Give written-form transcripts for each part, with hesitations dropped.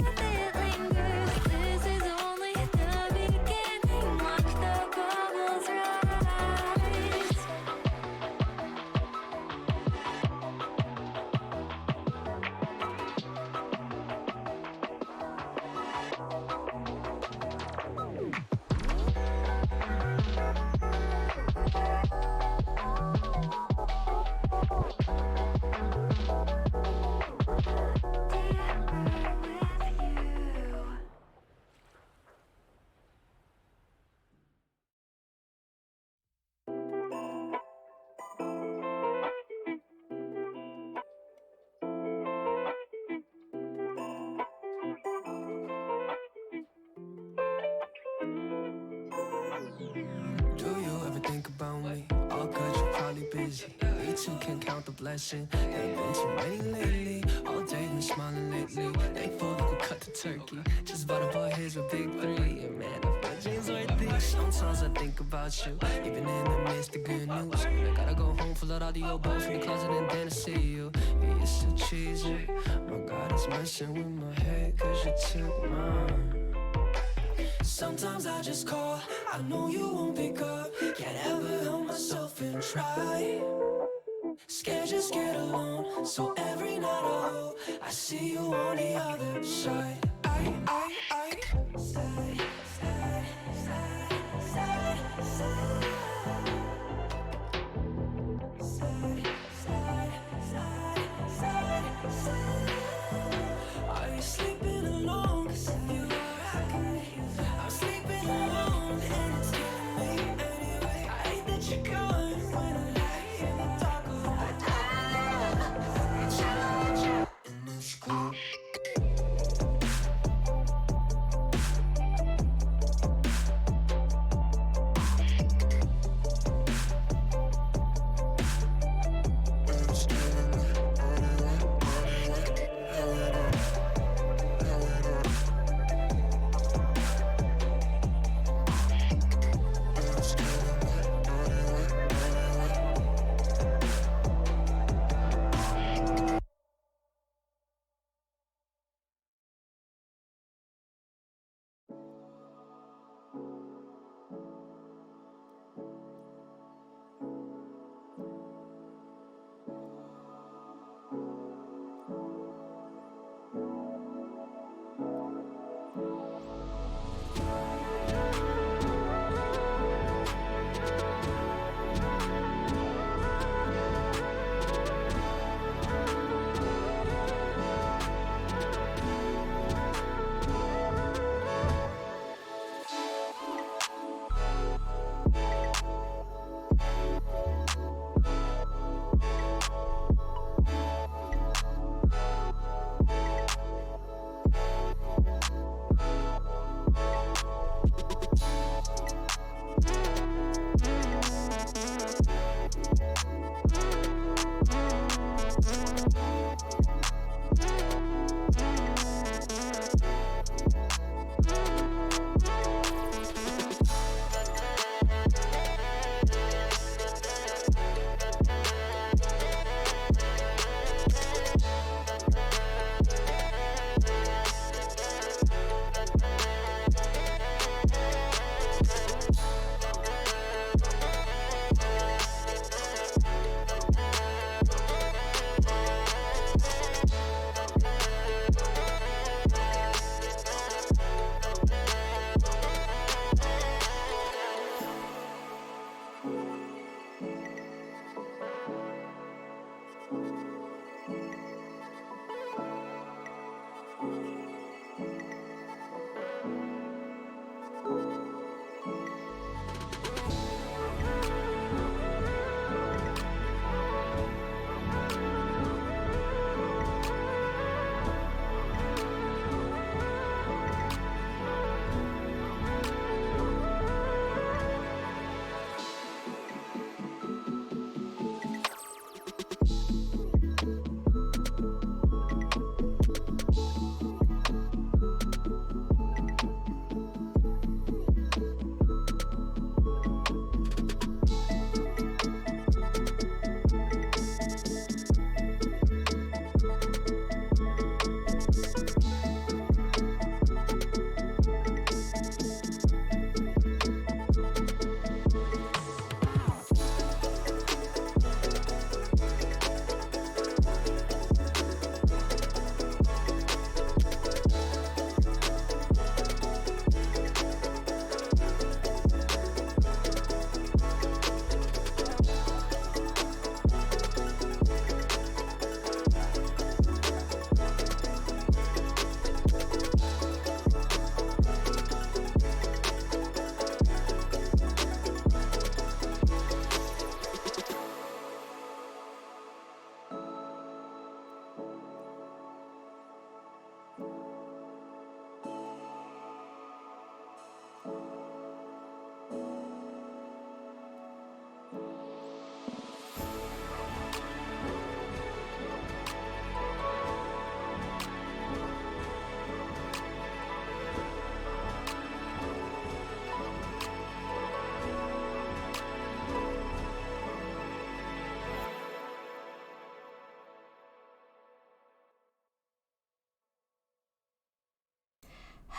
worth it lingers. This is only the beginning. Watch the bubbles rise. Do you ever think about me? All good, you're probably busy. Me too, can't count the blessing. There been too many lately. All day been smiling lately. Thankful that we cut the turkey. Just about to buy his with big three. And man, I feel jeans like these. Sometimes I think about you, even in the midst of good news. I gotta go home, full out all the old balls from the closet, and then I see you. Yeah, you're so cheesy. My God, it's messing with my head, cause you took mine. Sometimes I just call, I know you won't pick up. Can't ever help myself and try. Scared just get alone, so every night I hope I see you on the other side. I stay, stay, stay, stay, stay. Stay, stay, stay, stay, stay. Are you sleeping alone? 'Cause if you are, I can hear. I'm sleeping alone and it's killing me anyway. I hate that you're gone when I lie in the dark of my day. And it's cool.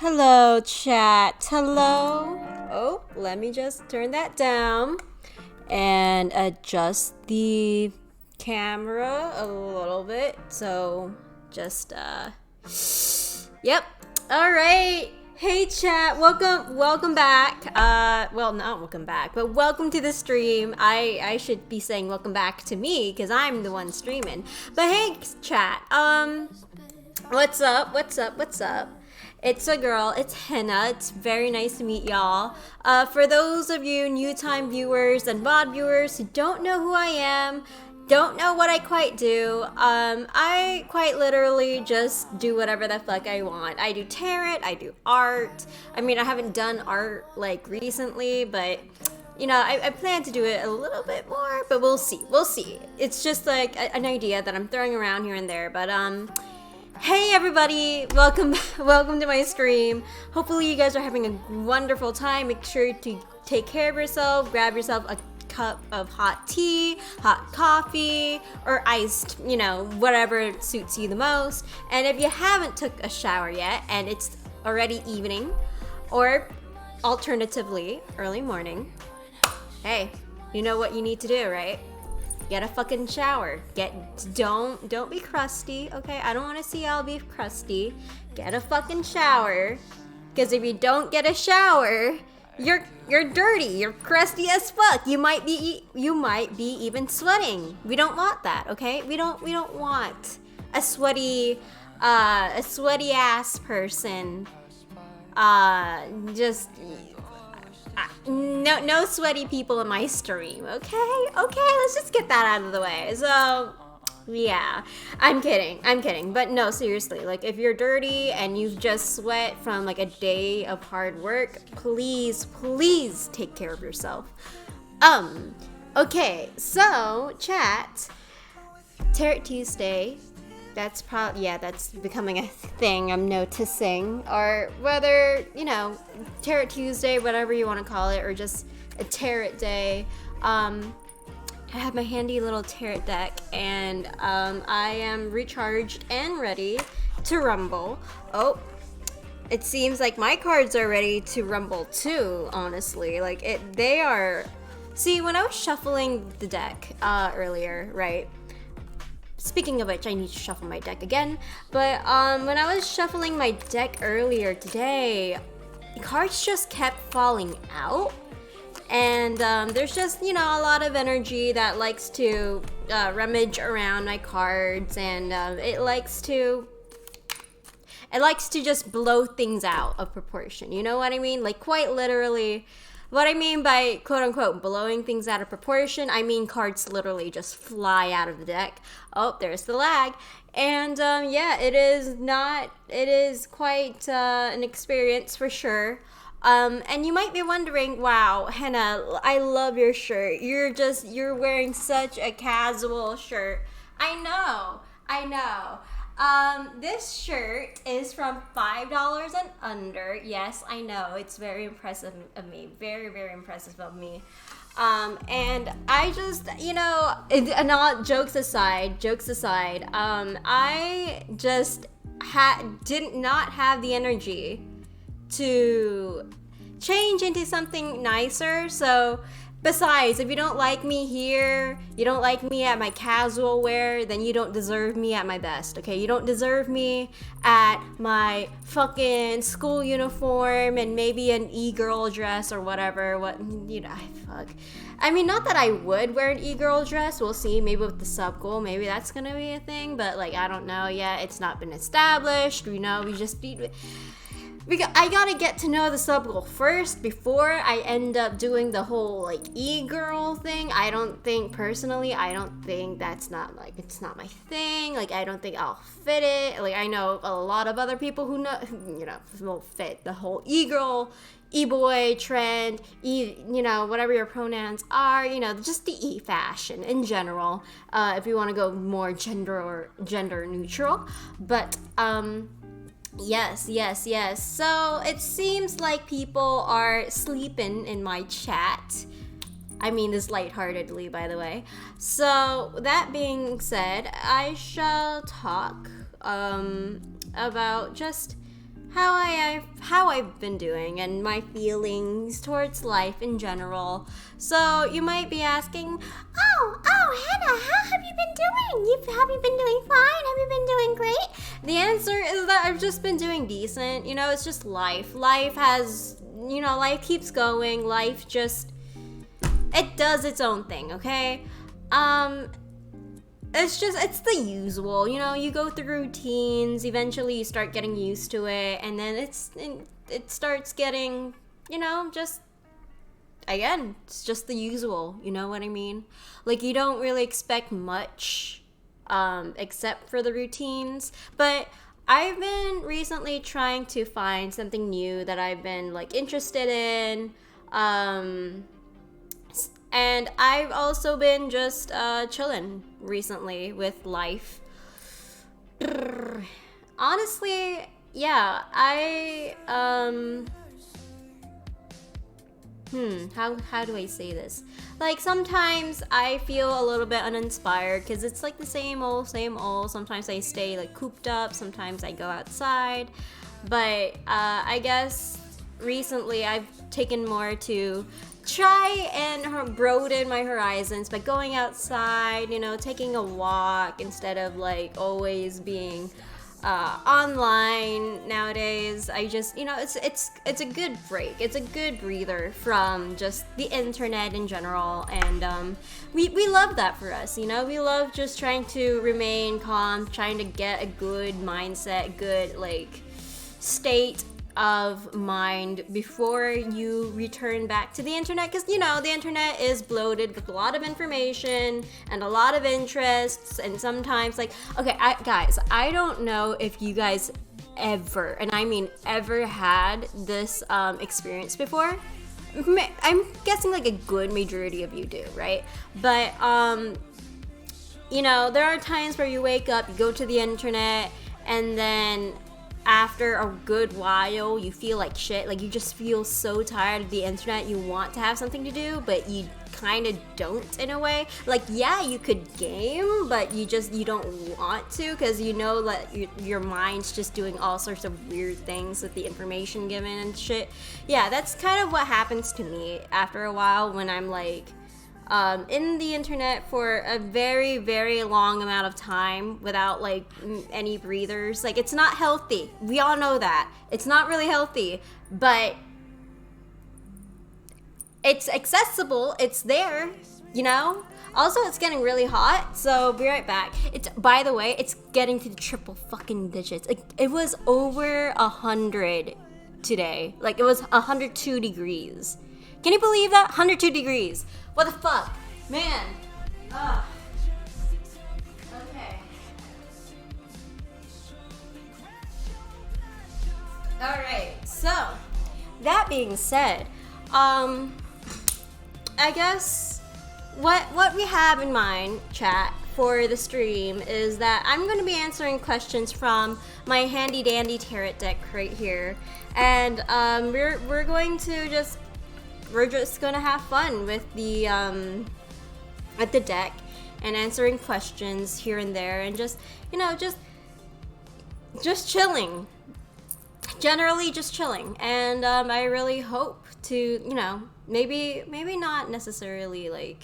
Hello, chat. Hello. Oh, let me just turn that down and adjust the camera a little bit. So, just yep. All right. Hey, chat. Welcome back. Well, not welcome back, but welcome to the stream. I should be saying welcome back to me because I'm the one streaming. But hey, chat. What's up? What's up? It's a girl, it's Henna. It's very nice to meet y'all. For those of you new time viewers and VOD viewers who don't know who I am, don't know what I quite do, I quite literally just do whatever the fuck I want. I do tarot, I do art. I mean, I haven't done art like recently, but you know, I plan to do it a little bit more, but we'll see. We'll see. It's just like an idea that I'm throwing around here and there, but hey everybody, welcome to my stream. Hopefully you guys are having a wonderful time. Make sure to take care of yourself, grab yourself a cup of hot tea, hot coffee, or iced, you know, whatever suits you the most. And if you haven't took a shower yet and it's already evening, or alternatively early morning, hey, you know what you need to do, right? Get a fucking shower. Don't be crusty, okay? I don't want to see y'all be crusty. Get a fucking shower, because if you don't get a shower, you're dirty. You're crusty as fuck. You might be even sweating. We don't want that, okay? We don't want a sweaty ass person. Just no sweaty people in my stream, okay? Let's just get that out of the way. So, yeah, I'm kidding. But no, seriously, like if you're dirty and you've just sweat from like a day of hard work, please take care of yourself. Okay, so chat, Tarot Tuesday. That's that's becoming a thing I'm noticing. Or whether, you know, Tarot Tuesday, whatever you want to call it, or just a tarot day. I have my handy little tarot deck, and I am recharged and ready to rumble. Oh, it seems like my cards are ready to rumble too, honestly. Like, they are... See, when I was shuffling the deck earlier, right? Speaking of which, I need to shuffle my deck again. But when I was shuffling my deck earlier today, cards just kept falling out. And there's just, you know, a lot of energy that likes to rummage around my cards. And it likes to just blow things out of proportion. You know what I mean? Like, quite literally. What I mean by quote-unquote blowing things out of proportion, I mean cards literally just fly out of the deck. Oh, there's the lag. And yeah, it is quite an experience for sure. And you might be wondering, wow, Henna, I love your shirt. You're wearing such a casual shirt. I know. This shirt is from $5 and under. Yes, I know. It's very impressive of me. Very, very impressive of me. And I just, you know, and all jokes aside, I just did not have the energy to change into something nicer. So, besides, if you don't like me here, you don't like me at my casual wear, then you don't deserve me at my best, okay? You don't deserve me at my fucking school uniform and maybe an e-girl dress or whatever. You know, fuck. I mean, not that I would wear an e-girl dress. We'll see. Maybe with the sub-goal, maybe that's gonna be a thing. But, like, I don't know yet. It's not been established. You know, I gotta get to know the sub-goal first before I end up doing the whole, like, e-girl thing. I don't think that's not, like, it's not my thing. Like, I don't think I'll fit it. Like, I know a lot of other people who know, you know, will fit the whole e-girl, e-boy trend, you know, whatever your pronouns are, you know, just the e-fashion in general, if you want to go more gender neutral. But, Yes. So it seems like people are sleeping in my chat. I mean this lightheartedly, by the way. So that being said, I shall talk about just how I've been doing and my feelings towards life in general. So you might be asking, oh, Hannah, how have you been doing? Have you been doing fine? Have you been doing great? The answer is that I've just been doing decent. You know, it's just life. Life has, you know, life keeps going. Life just, it does its own thing, okay? It's the usual, you know, you go through routines, eventually you start getting used to it, and then it starts getting, you know, just, again, it's just the usual, you know what I mean? Like, you don't really expect much, except for the routines, but I've been recently trying to find something new that I've been, like, interested in, and I've also been just chilling recently with life. Honestly, yeah, how do I say this? Like, sometimes I feel a little bit uninspired because it's like the same old, same old. Sometimes I stay like cooped up, sometimes I go outside. But I guess recently I've taken more to try and broaden my horizons by going outside, you know, taking a walk instead of like always being online nowadays. I just, you know, it's a good break. It's a good breather from just the internet in general, and we love that for us, you know. We love just trying to remain calm, trying to get a good mindset, good like state of mind before you return back to the internet, because you know the internet is bloated with a lot of information and a lot of interests, and sometimes like, okay, guys, I don't know if you guys ever, and I mean ever, had this experience before. I'm guessing like a good majority of you do, right? But you know, there are times where you wake up, you go to the internet, and then after a good while you feel like shit. Like, you just feel so tired of the internet. You want to have something to do, but you kind of don't, in a way. Like, yeah, you could game, but you don't want to, because you know that your mind's just doing all sorts of weird things with the information given and shit. Yeah, that's kind of what happens to me after a while when I'm like in the internet for a very, very long amount of time without like any breathers. Like, it's not healthy. We all know that. It's not really healthy, but it's accessible. It's there, you know? Also, it's getting really hot, so be right back. It's, by the way, it's getting to the triple fucking digits. It was over 100 today. Like, it was 102 degrees. Can you believe that? 102 degrees. What the fuck? Man. Ugh. Okay. Alright, so that being said, I guess what we have in mind, chat, for the stream is that I'm going to be answering questions from my handy dandy tarot deck right here, and we're going to just gonna have fun with the at the deck and answering questions here and there, and just, you know, just chilling, generally just chilling. And I really hope to, you know, maybe not necessarily like,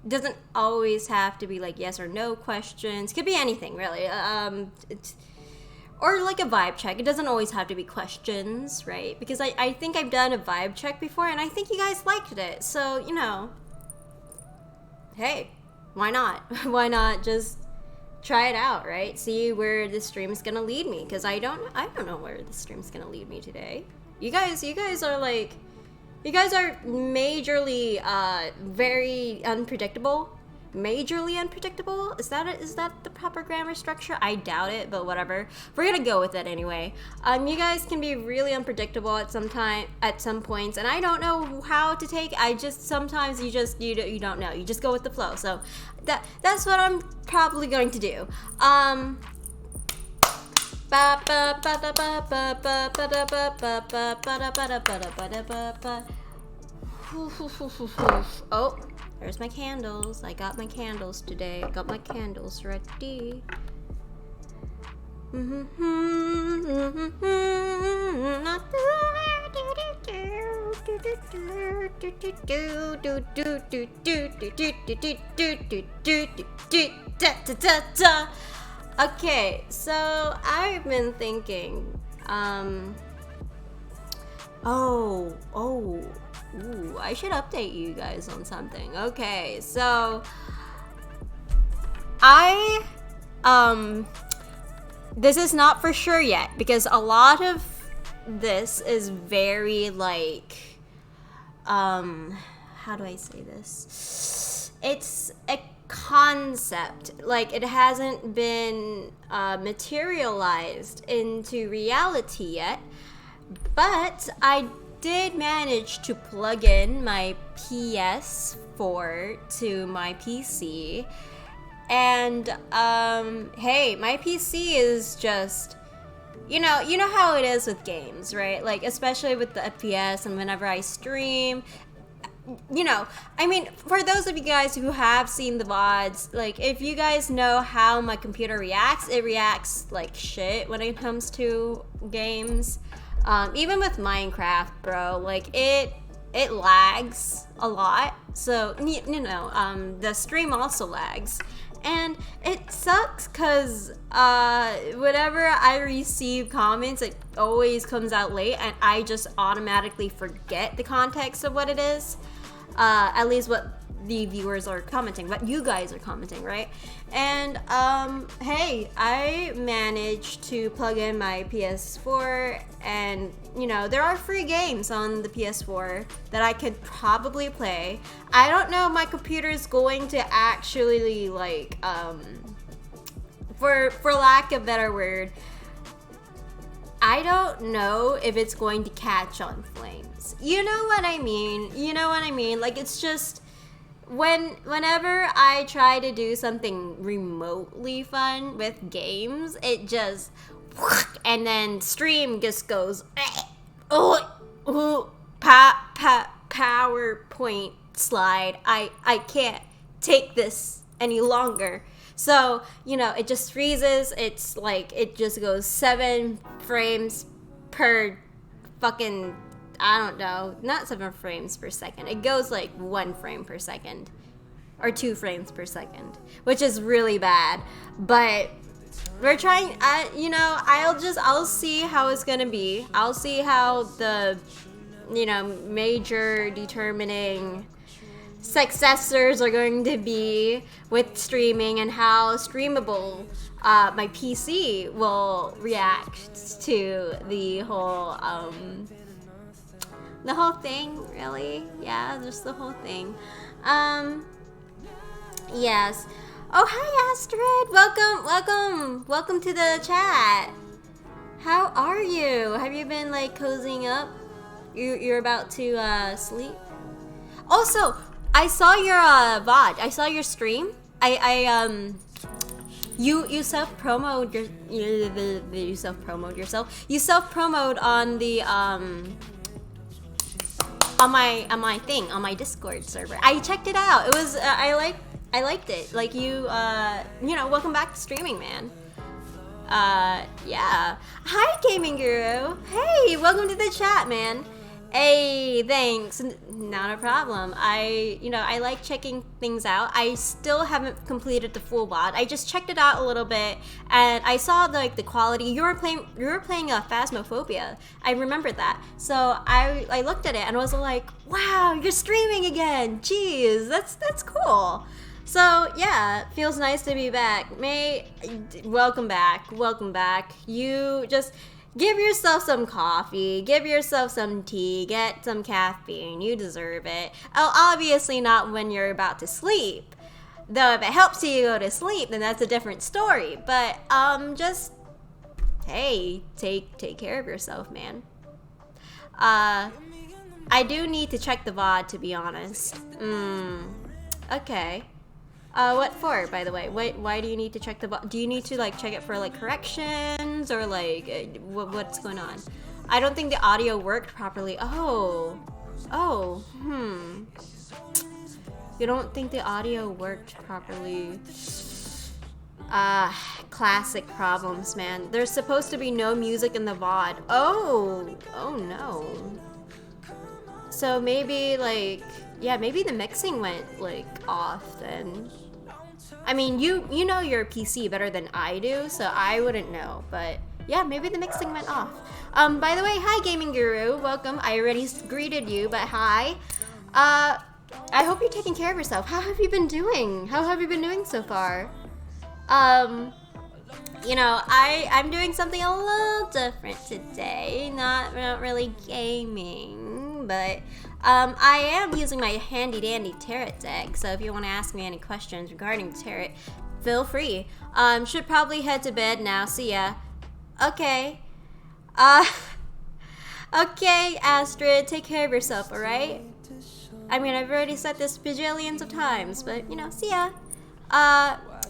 doesn't always have to be like yes or no questions, could be anything really, or like a vibe check. It doesn't always have to be questions, right? Because I think I've done a vibe check before, and I think you guys liked it. So, you know, hey, why not? Why not just try it out, right? See where the stream is gonna lead me, because I don't know where the stream's gonna lead me today. You guys are like, you guys are majorly very unpredictable. Majorly unpredictable? Is that the proper grammar structure? I doubt it, but whatever. We're gonna go with it anyway. You guys can be really unpredictable at some points, and I don't know how to take. I just sometimes you don't know. You just go with the flow. So that's what I'm probably going to do. Oh. There's my candles. I got my candles today. I got my candles ready. Okay, so I've been thinking, ooh, I should update you guys on something. Okay, so this is not for sure yet because a lot of this is very like, how do I say this? It's a concept, like it hasn't been materialized into reality yet, but I did manage to plug in my PS4 to my PC, and hey, my PC is just, you know how it is with games, right? Like especially with the FPS and whenever I stream, I mean, for those of you guys who have seen the VODs, like, if you guys know how my computer reacts, it reacts like shit when it comes to games. Even with Minecraft, bro, like, it lags a lot. So, the stream also lags. And it sucks because whenever I receive comments, it always comes out late, and I just automatically forget the context of what it is. At least what the viewers are commenting, what you guys are commenting, right? And hey, I managed to plug in my PS4, and there are free games on the PS4 that I could probably play. I don't know if my computer is going to actually, like, for lack of a better word, I don't know if it's going to catch on flames. You know what I mean? Like, it's just, whenever I try to do something remotely fun with games, it just, and then stream just goes, PowerPoint slide. I can't take this any longer. So, it just freezes. It's like, it just goes 7 frames per fucking, I don't know, not 7 frames per second. It goes like 1 frame per second or 2 frames per second, which is really bad. But we're trying, I'll see how it's gonna be. I'll see how the, major determining successors are going to be with streaming, and how streamable my PC will react to the whole thing, really. Yeah, just the whole thing. Yes. Oh, hi Astrid, welcome to the chat. How are you? Have you been like cozying up? You're about to sleep? Also, I saw your VOD. I saw your stream. You self-promoted you self-promoted yourself. You self-promoted on the on my thing, on my Discord server. I checked it out. It was I liked it. Like, welcome back to streaming, man. Yeah. Hi, Gaming Guru. Hey, welcome to the chat, man. Hey, thanks. Not a problem. I like checking things out. I still haven't completed the full VOD. I just checked it out a little bit, and I saw the quality. You were playing Phasmophobia. I remember that. So I looked at it and was like, wow, you're streaming again. Jeez, that's cool. So yeah, feels nice to be back. May, welcome back. You just give yourself some coffee, give yourself some tea, get some caffeine. You deserve it. Oh, obviously not when you're about to sleep. Though if it helps you go to sleep, then that's a different story. But just, hey, take care of yourself, man. I do need to check the VOD, to be honest. Okay. What for, by the way? Why do you need to check the VOD? Do you need to check it for corrections, or what's going on? I don't think the audio worked properly. You don't think the audio worked properly? Classic problems, man. There's supposed to be no music in the VOD. Oh no. So maybe like, yeah, maybe the mixing went like off then. I mean, you know your PC better than I do, so I wouldn't know. But yeah, maybe the mixing went off. By the way, hi Gaming Guru, welcome. I already greeted you, but hi. I hope you're taking care of yourself. How have you been doing? How have you been doing so far? You know, I'm doing something a little different today. Not really gaming, but I am using my handy dandy tarot deck. So if you want to ask me any questions regarding tarot, feel free. Should probably head to bed now. See ya. Okay. Okay, Astrid, take care of yourself, alright? I mean, I've already said this bajillions of times, but, you know, see ya.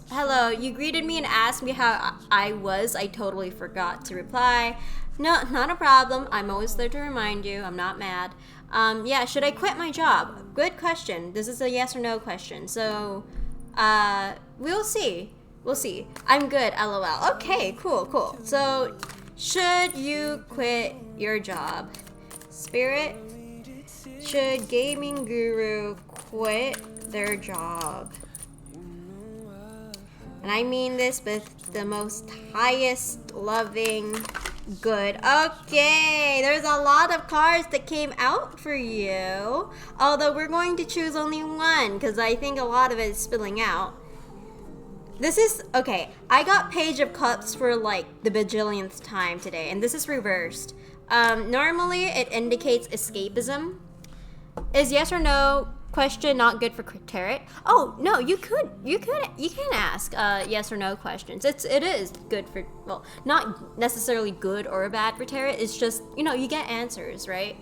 Hello, you greeted me and asked me how I was. I totally forgot to reply. No, not a problem. I'm always there to remind you. I'm not mad. Yeah, should I quit my job? Good question. This is a yes or no question. So, we'll see. We'll see. I'm good, lol. Okay, cool. So, should you quit your job? Spirit? Should Gaming Guru quit their job? And I mean this with the most highest loving good. Okay, there's a lot of cards that came out for you. Although we're going to choose only one because I think a lot of it is spilling out. This is, okay, I got Page of Cups for like the bajillionth time today, and this is reversed. Normally it indicates escapism. Is yes or no question not good for tarot? Oh no, you can ask yes or no questions. It is good for, well, not necessarily good or bad for tarot. It's just, you know, you get answers, right?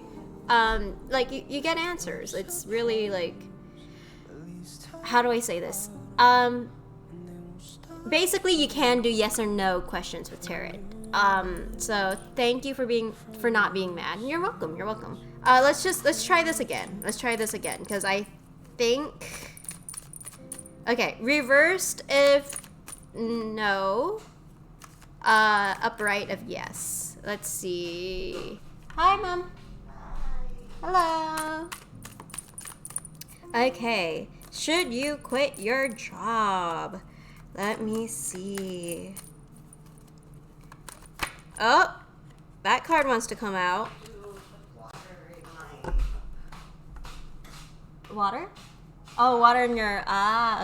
Like you get answers. It's really like, how do I say this? Basically you can do yes or no questions with tarot. So thank you for not being mad. You're welcome. Let's try this again. Because I think, okay, reversed if no, upright if yes. Let's see. Hi, Mom. Hello. Okay, should you quit your job? Let me see. Oh, that card wants to come out. Water? Oh, water in your, okay. I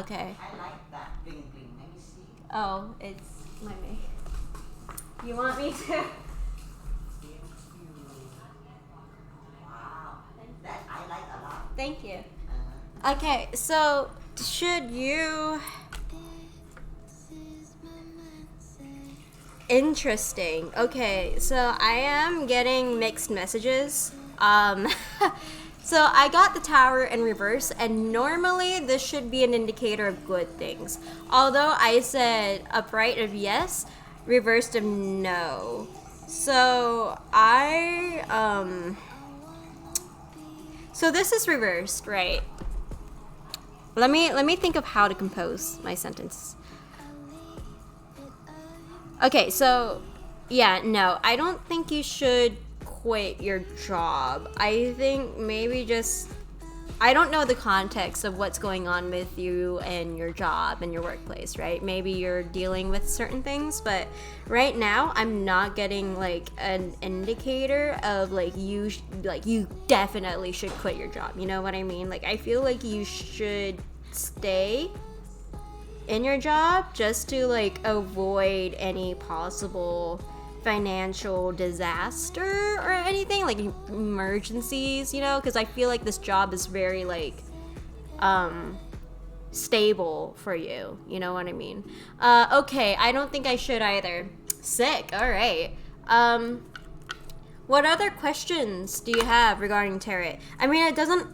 like that bling bling. Let me see. Oh, it's my make. You want me to? Thank you. Wow. That I like a lot. Thank you. Uh-huh. Okay, so should you... Interesting. Okay, so I am getting mixed messages. So I got the Tower in reverse, and normally this should be an indicator of good things. Although I said upright of yes, reversed of no. So so this is reversed, right? Let me think of how to compose my sentence. Okay, so yeah, no, I don't think you should quit your job. I think maybe just, I don't know the context of what's going on with you and your job and your workplace, right? Maybe you're dealing with certain things, but right now I'm not getting like an indicator of like you definitely should quit your job. You know what I mean? Like I feel like you should stay in your job just to like avoid any possible financial disaster or anything, like emergencies, you know, because I feel like this job is very like stable for you, you know what I mean? Okay, I don't think I should either. Sick. All right. What other questions do you have regarding tarot? I mean, it doesn't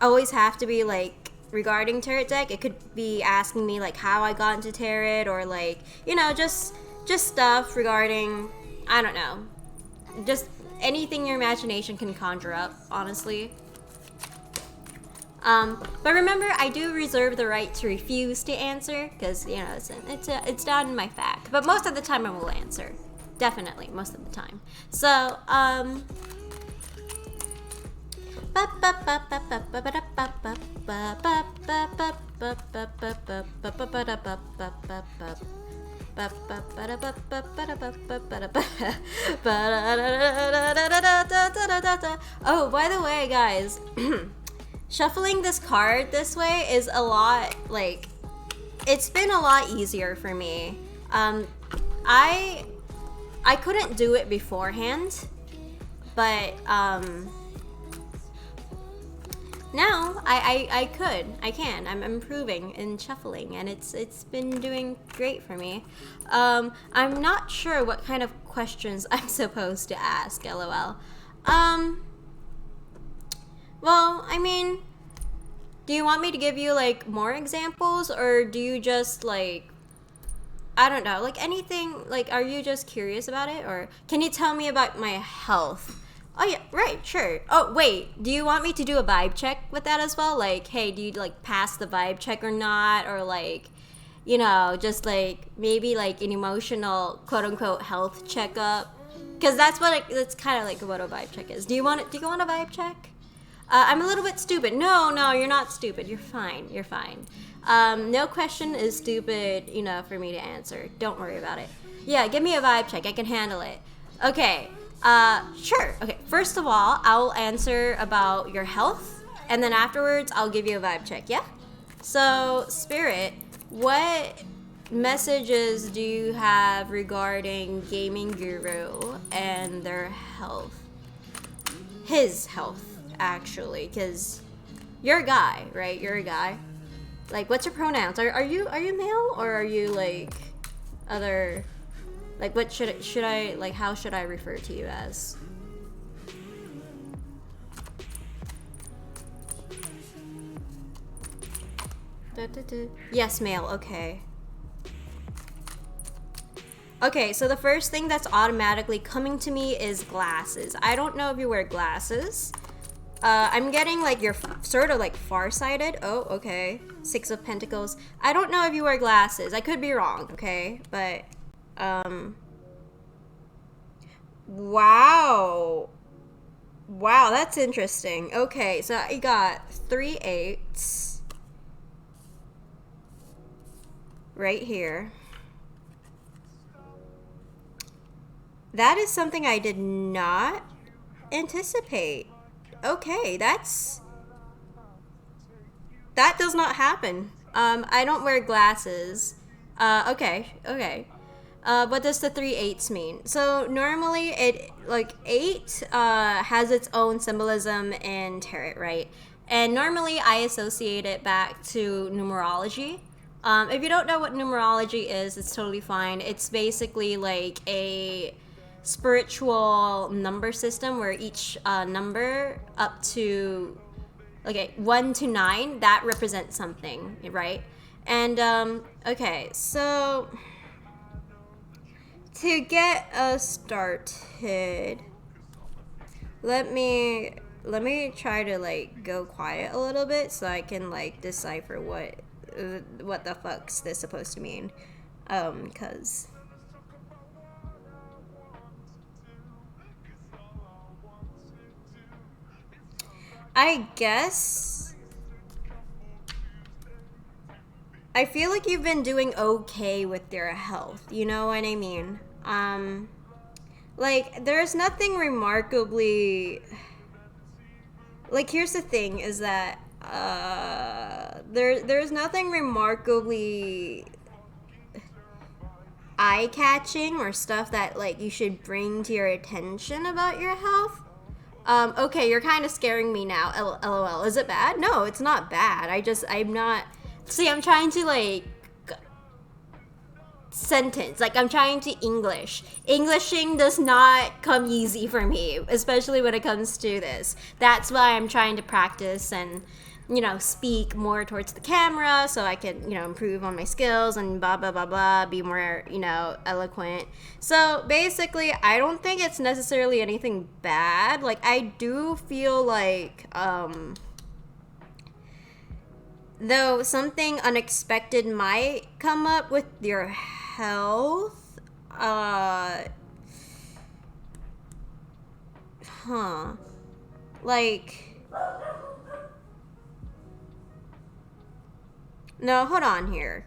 always have to be like regarding tarot deck. It could be asking me like how I got into tarot, or like, you know, just stuff regarding, I don't know, just anything your imagination can conjure up, honestly. But remember, I do reserve the right to refuse to answer because you know it's down in my fact. But most of the time, I will answer. Definitely, most of the time. So oh, by the way, guys, shuffling this card this way is a lot, like, it's been a lot easier for me. I couldn't do it beforehand, but now I can. I'm improving in shuffling, and it's been doing great for me. I'm not sure what kind of questions I'm supposed to ask, lol. Well, I mean, do you want me to give you like more examples, or do you just like, I don't know, like anything, like are you just curious about it, or can you tell me about my health? Oh yeah, right, sure. Oh wait, do you want me to do a vibe check with that as well? Like, hey, do you like pass the vibe check or not? Or like, you know, just like maybe like an emotional quote unquote health checkup? Because that's that's kind of like what a vibe check is. Do you want a vibe check? I'm a little bit stupid. No, you're not stupid. You're fine. You're fine. No question is stupid, you know, for me to answer. Don't worry about it. Yeah, give me a vibe check. I can handle it. Okay. Sure. Okay. First of all, I'll answer about your health, and then afterwards, I'll give you a vibe check. Yeah. So, Spirit, what messages do you have regarding Gaming Guru and their health? His health, actually, because you're a guy, right? You're a guy. Like, what's your pronouns? Are you male, or are you like other? Like, what should I like? How should I refer to you as? Yes, male. Okay. Okay, so the first thing that's automatically coming to me is glasses. I don't know if you wear glasses. I'm getting like you're sort of like farsighted. Oh, okay. 6 of Pentacles. I don't know if you wear glasses. I could be wrong, okay? But wow, that's interesting. Okay, so I got 3 8s right here. That is something I did not anticipate. Okay, that does not happen. I don't wear glasses. Okay. What does the 3 8s mean? So normally it, like 8 has its own symbolism in tarot, right? And normally I associate it back to numerology. If you don't know what numerology is, it's totally fine. It's basically like a spiritual number system where each number up to 1 to 9, that represents something, right? And okay, so to get us started, let me try to like go quiet a little bit so I can like decipher what the fuck's this supposed to mean, cuz I guess I feel like you've been doing okay with your health, you know what I mean? Like there's nothing remarkably, like here's the thing is that there's nothing remarkably eye-catching or stuff that like you should bring to your attention about your health. Okay, you're kind of scaring me now. LOL. Is it bad? No, it's not bad. I'm not. See, I'm trying to like sentence. Like I'm trying to English. Englishing does not come easy for me, especially when it comes to this. That's why I'm trying to practice and, you know, speak more towards the camera so I can, you know, improve on my skills and blah, blah, blah, blah, be more, you know, eloquent. So basically, I don't think it's necessarily anything bad. Like, I do feel like, Though something unexpected might come up with your health. Like, no, hold on here.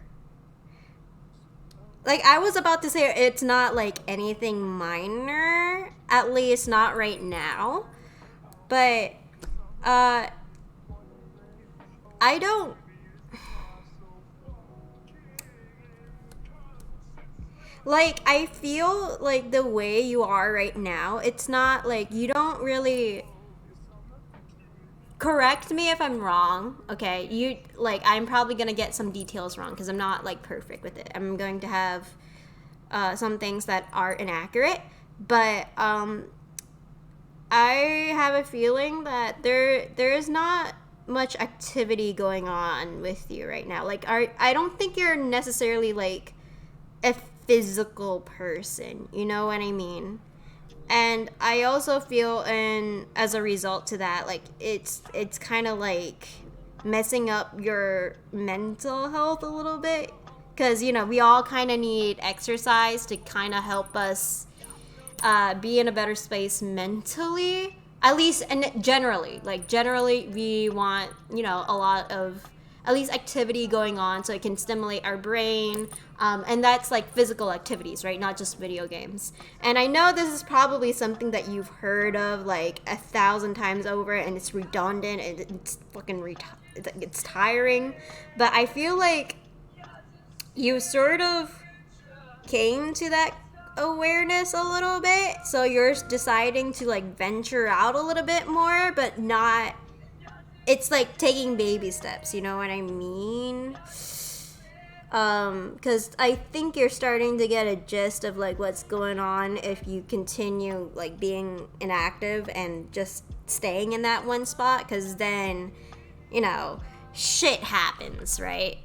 Like, I was about to say it's not like anything minor, at least not right now. But I don't, like, I feel like the way you are right now, it's not like you don't really, correct me if I'm wrong, okay? You, like, I'm probably gonna get some details wrong because I'm not like perfect with it. I'm going to have some things that are inaccurate, but I have a feeling that there is not much activity going on with you right now. Like, I don't think you're necessarily like a physical person. You know what I mean? And I also feel, and as a result to that, like it's kind of like messing up your mental health a little bit, because you know we all kind of need exercise to kind of help us be in a better space mentally, at least. And generally we want, you know, a lot of at least activity going on so it can stimulate our brain, and that's like physical activities, right? Not just video games. And I know this is probably something that you've heard of like 1,000 times over, and it's redundant and it's fucking it's tiring, but I feel like you sort of came to that awareness a little bit, so you're deciding to like venture out a little bit more, but not, it's like taking baby steps, you know what I mean? Because I think you're starting to get a gist of like what's going on if you continue like being inactive and just staying in that one spot, because then, you know, shit happens, right?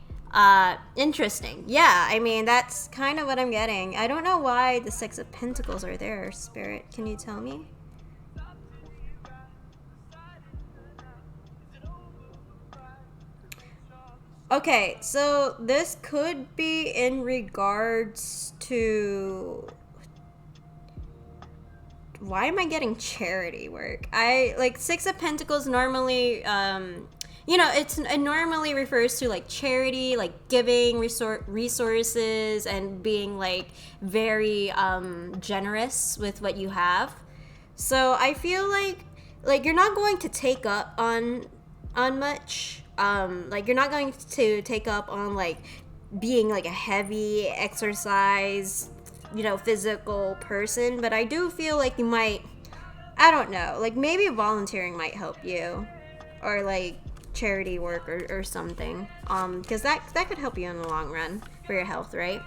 Interesting. Yeah, I mean, that's kind of what I'm getting. I don't know why the Six of Pentacles are there, Spirit. Can you tell me? Okay, so this could be in regards to... Why am I getting charity work? I, like, Six of Pentacles normally, you know, it normally refers to, like, charity, like, giving resources and being, like, very, generous with what you have. So I feel like, you're not going to take up on much. Like, you're not going to take up on, like, being, like, a heavy exercise, you know, physical person, but I do feel like you might, I don't know, like maybe volunteering might help you, or like charity work or something, because that could help you in the long run for your health, right?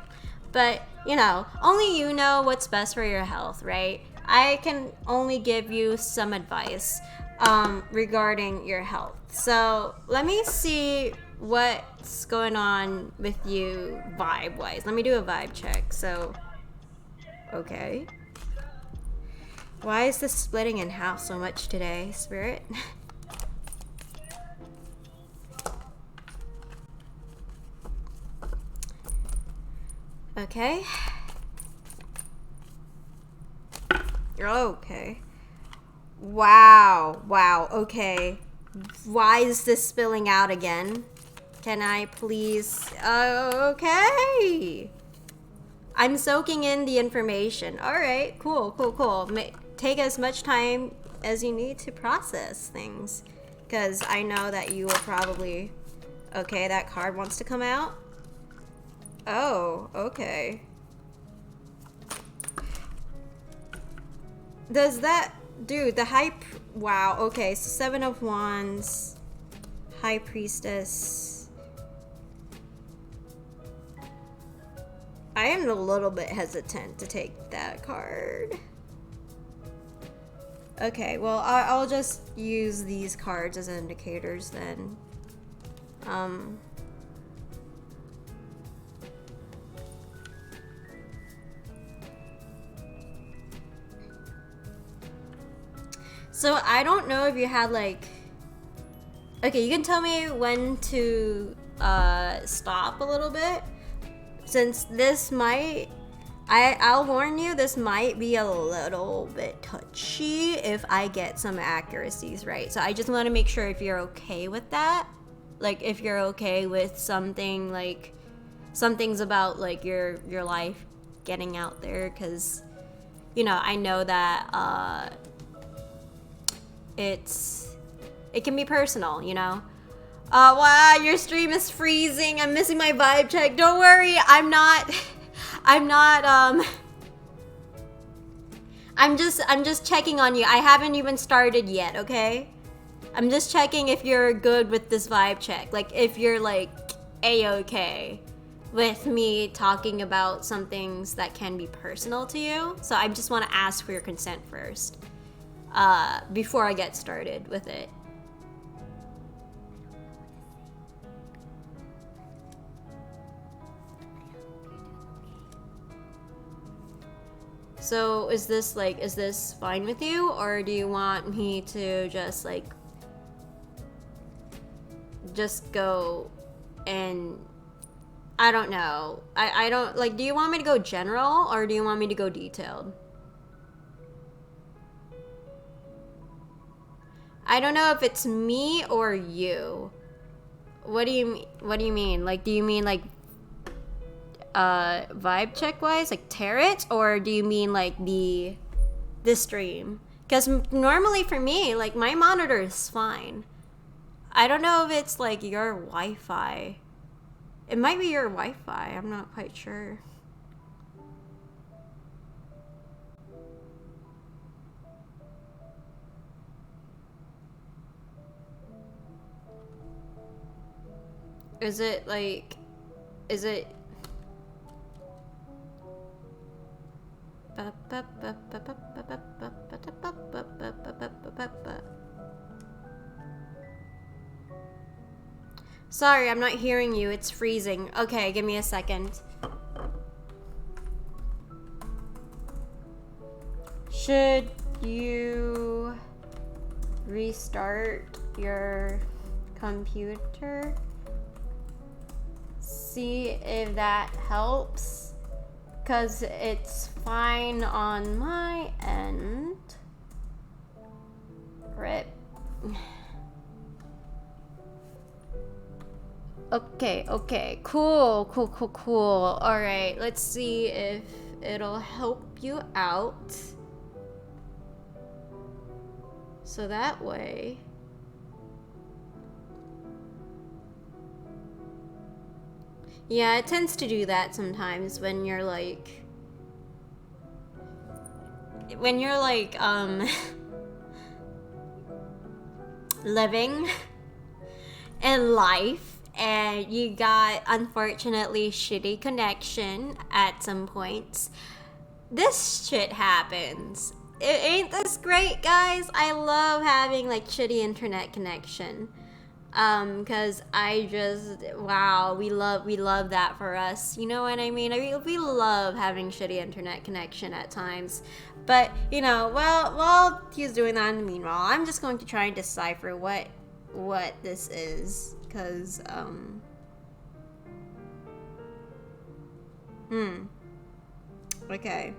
But you know, only you know what's best for your health, right? I can only give you some advice regarding your health. So let me see what's going on with you vibe wise. Let me do a vibe check. So okay. Why is this splitting in half so much today, Spirit? Okay. Okay. Wow. Wow. Okay. Why is this spilling out again? Can I please... Okay. I'm soaking in the information. All right, cool. Take as much time as you need to process things, because I know that you will probably... Okay, that card wants to come out. Oh, okay. Does that... Dude, the high... Wow, okay, so 7 of Wands, High Priestess... I am a little bit hesitant to take that card. Okay, well, I'll just use these cards as indicators then. So I don't know if you had like Okay, you can tell me when to stop a little bit. Since this might, I'll warn you, this might be a little bit touchy if I get some accuracies right. So I just want to make sure if you're okay with that. Like if you're okay with something like, some things about like your life getting out there, because you know, I know that it can be personal, you know. Wow, your stream is freezing. I'm missing my vibe check. Don't worry, I'm not I'm just checking on you. I haven't even started yet, okay? I'm just checking if you're good with this vibe check. Like if you're like A-okay with me talking about some things that can be personal to you. So I just want to ask for your consent first, before I get started with it. So is this fine with you, or do you want me to just go and I don't know. I don't like, do you want me to go general or do you want me to go detailed? I don't know if it's me or you. What do you mean? Like, do you mean like vibe check wise, like tarot, or do you mean like the stream? Because normally for me, like my monitor is fine. I don't know if it's like your Wi-Fi. It might be your Wi-Fi. I'm not quite sure. Is it like, is it Sorry, I'm not hearing you. It's freezing. Okay, give me a second. Should you restart your computer? See if that helps, because it's fine on my end. Rip. Okay, cool. All right, let's see if it'll help you out. So that way, yeah, it tends to do that sometimes when you're like living in life and you got unfortunately shitty connection at some points. This shit happens. Ain't this great, guys? I love having like shitty internet connection. Cause I just, wow, we love that for us. You know what I mean? We love having shitty internet connection at times. But, you know, while he's doing that in the meanwhile, I'm just going to try and decipher what this is. Cause, okay.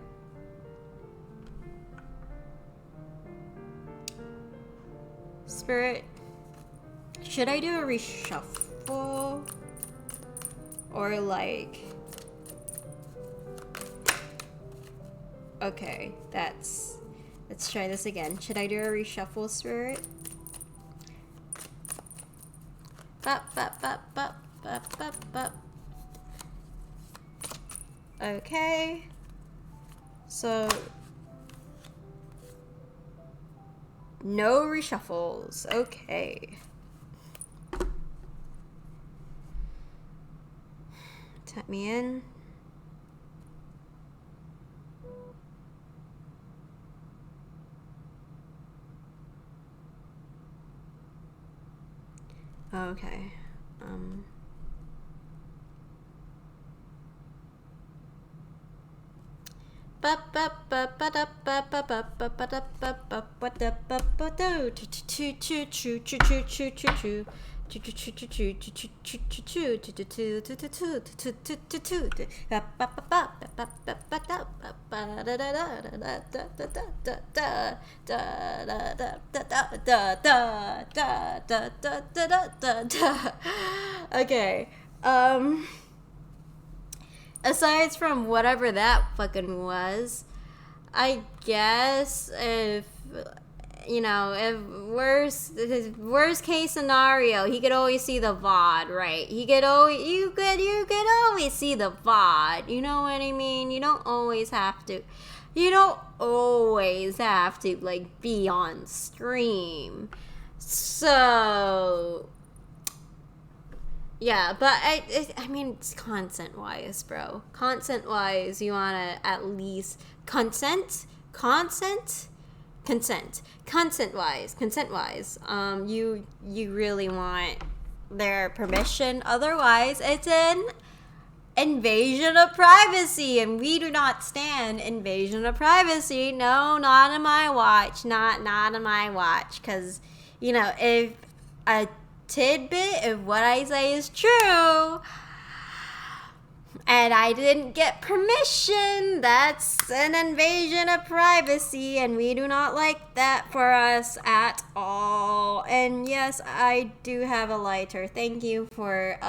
Spirit, should I do a reshuffle? Or like... Okay, let's try this again. Should I do a reshuffle, Spirit? Okay. So... no reshuffles. Okay. Tap me in. Okay. Okay. Aside from whatever that fucking was, I guess if if worst case scenario, he could always see the VOD, right? He could always you could always see the VOD. You know what I mean? You don't always have to like be on stream. So yeah, but I mean, it's content-wise, bro. Content-wise, you wanna at least consent. Content-wise, you really want their permission. Otherwise, it's an invasion of privacy, and we do not stand invasion of privacy. No, not on my watch. Not on my watch, because if a tidbit of what I say is true and I didn't get permission, that's an invasion of privacy, and we do not like that for us at all. And yes, I do have a lighter. Thank you for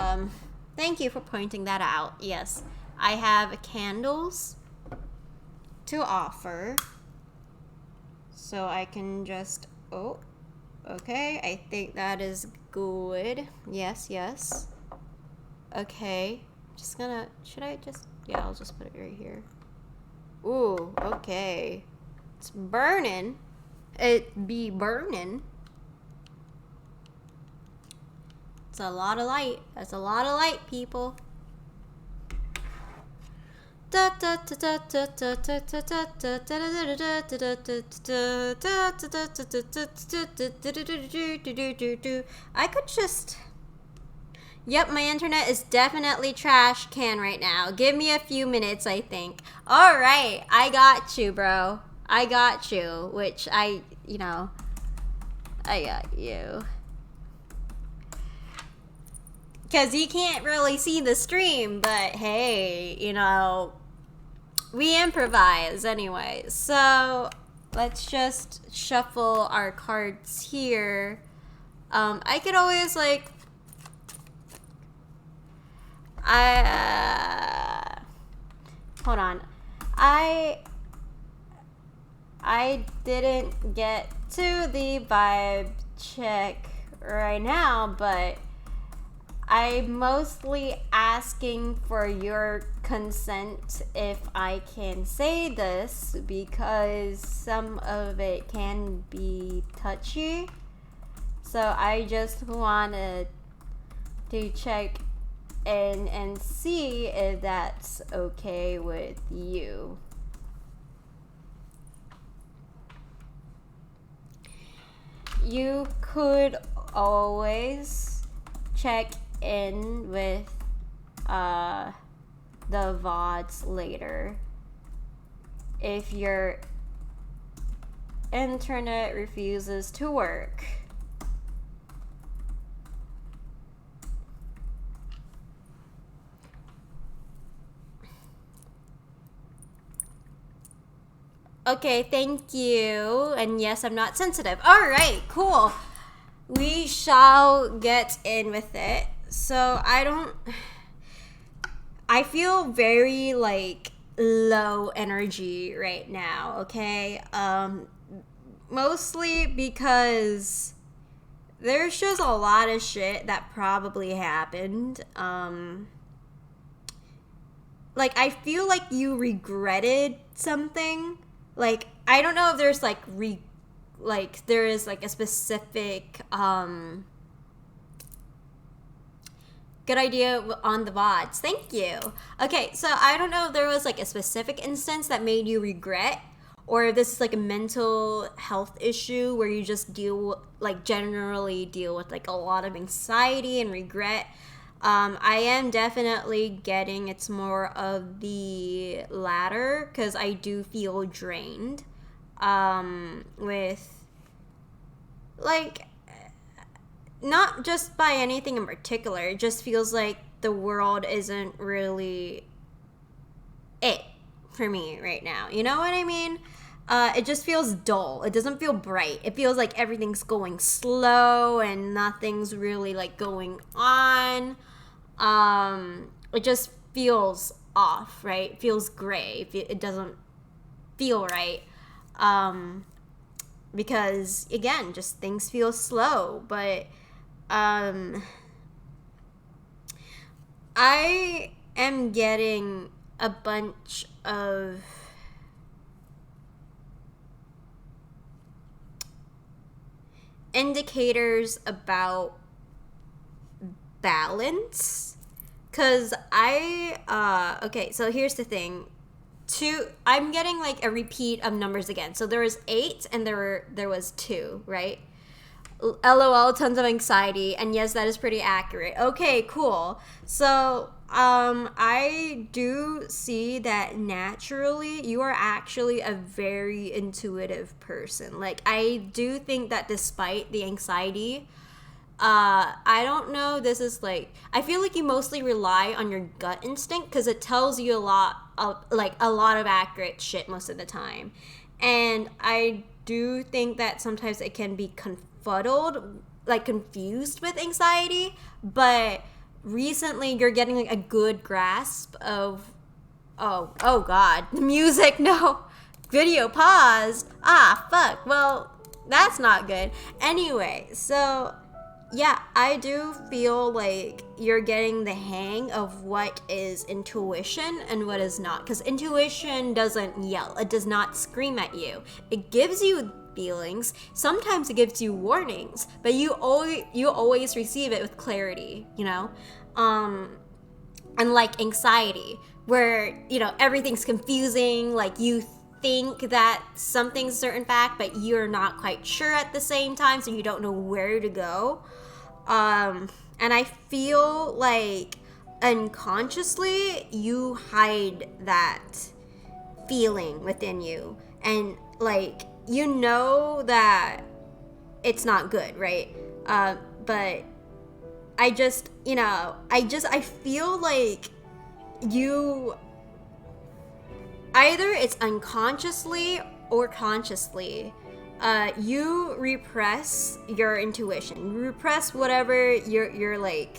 pointing that out. Yes, I have candles to offer, so I can just okay, I think that is good. Yes. Okay. I'll just put it right here. Ooh, okay. It's burning. It be burning. It's a lot of light. That's a lot of light, people. I could just... Yep, my internet is definitely trash can right now. Give me a few minutes, I think. Alright, I got you, bro. I got you. Which I got you. Because you can't really see the stream, but hey, we improvise anyway. So let's just shuffle our cards here. I could always hold on. I didn't get to the vibe check right now, but I'm mostly asking for your consent if I can say this, because some of it can be touchy. So I just wanted to check in and see if that's okay with you. You could always check in with the VODs later if your internet refuses to work. Okay, thank you. And yes, I'm not sensitive. All right, cool. We shall get in with it. So I feel very low energy right now, okay? Mostly because there's just a lot of shit that probably happened. I feel like you regretted something. I don't know if there's there is a specific good idea on the VODs. Thank you. Okay, so I don't know if there was a specific instance that made you regret, or if this is a mental health issue where you just generally deal with a lot of anxiety and regret. I am definitely getting it's more of the latter because I do feel drained with like not just by anything in particular. It just feels like the world isn't really it for me right now. You know what I mean? It just feels dull. It doesn't feel bright. It feels like everything's going slow and nothing's really like going on. It just feels off, right? It feels gray. It doesn't feel right. Because again, just things feel slow, but I am getting a bunch of indicators about balance because okay, so here's the thing. I'm getting like a repeat of numbers again. So there was 8 and there was 2, right? LOL, tons of anxiety, and yes, that is pretty accurate. Okay, cool. So I do see that naturally you are actually a very intuitive person. Like, I do think that despite the anxiety, I don't know, this is like, I feel like you mostly rely on your gut instinct because it tells you a lot of accurate shit most of the time. And I do think that sometimes it can be confuddled, like confused with anxiety, but recently you're getting like a good grasp of, oh god, the music, no, video paused, fuck, well, that's not good. Anyway, so yeah, I do feel like you're getting the hang of what is intuition and what is not. Because intuition doesn't yell, it does not scream at you. It gives you feelings. Sometimes it gives you warnings, but you always receive it with clarity, you know? Unlike anxiety, where, you know, everything's confusing, like you think that something's a certain fact, but you're not quite sure at the same time, so you don't know where to go. And I feel like unconsciously you hide that feeling within you, and like you know that it's not good, right? But I just, you know, I feel like you either it's unconsciously or consciously, you repress your intuition. You repress whatever you're like.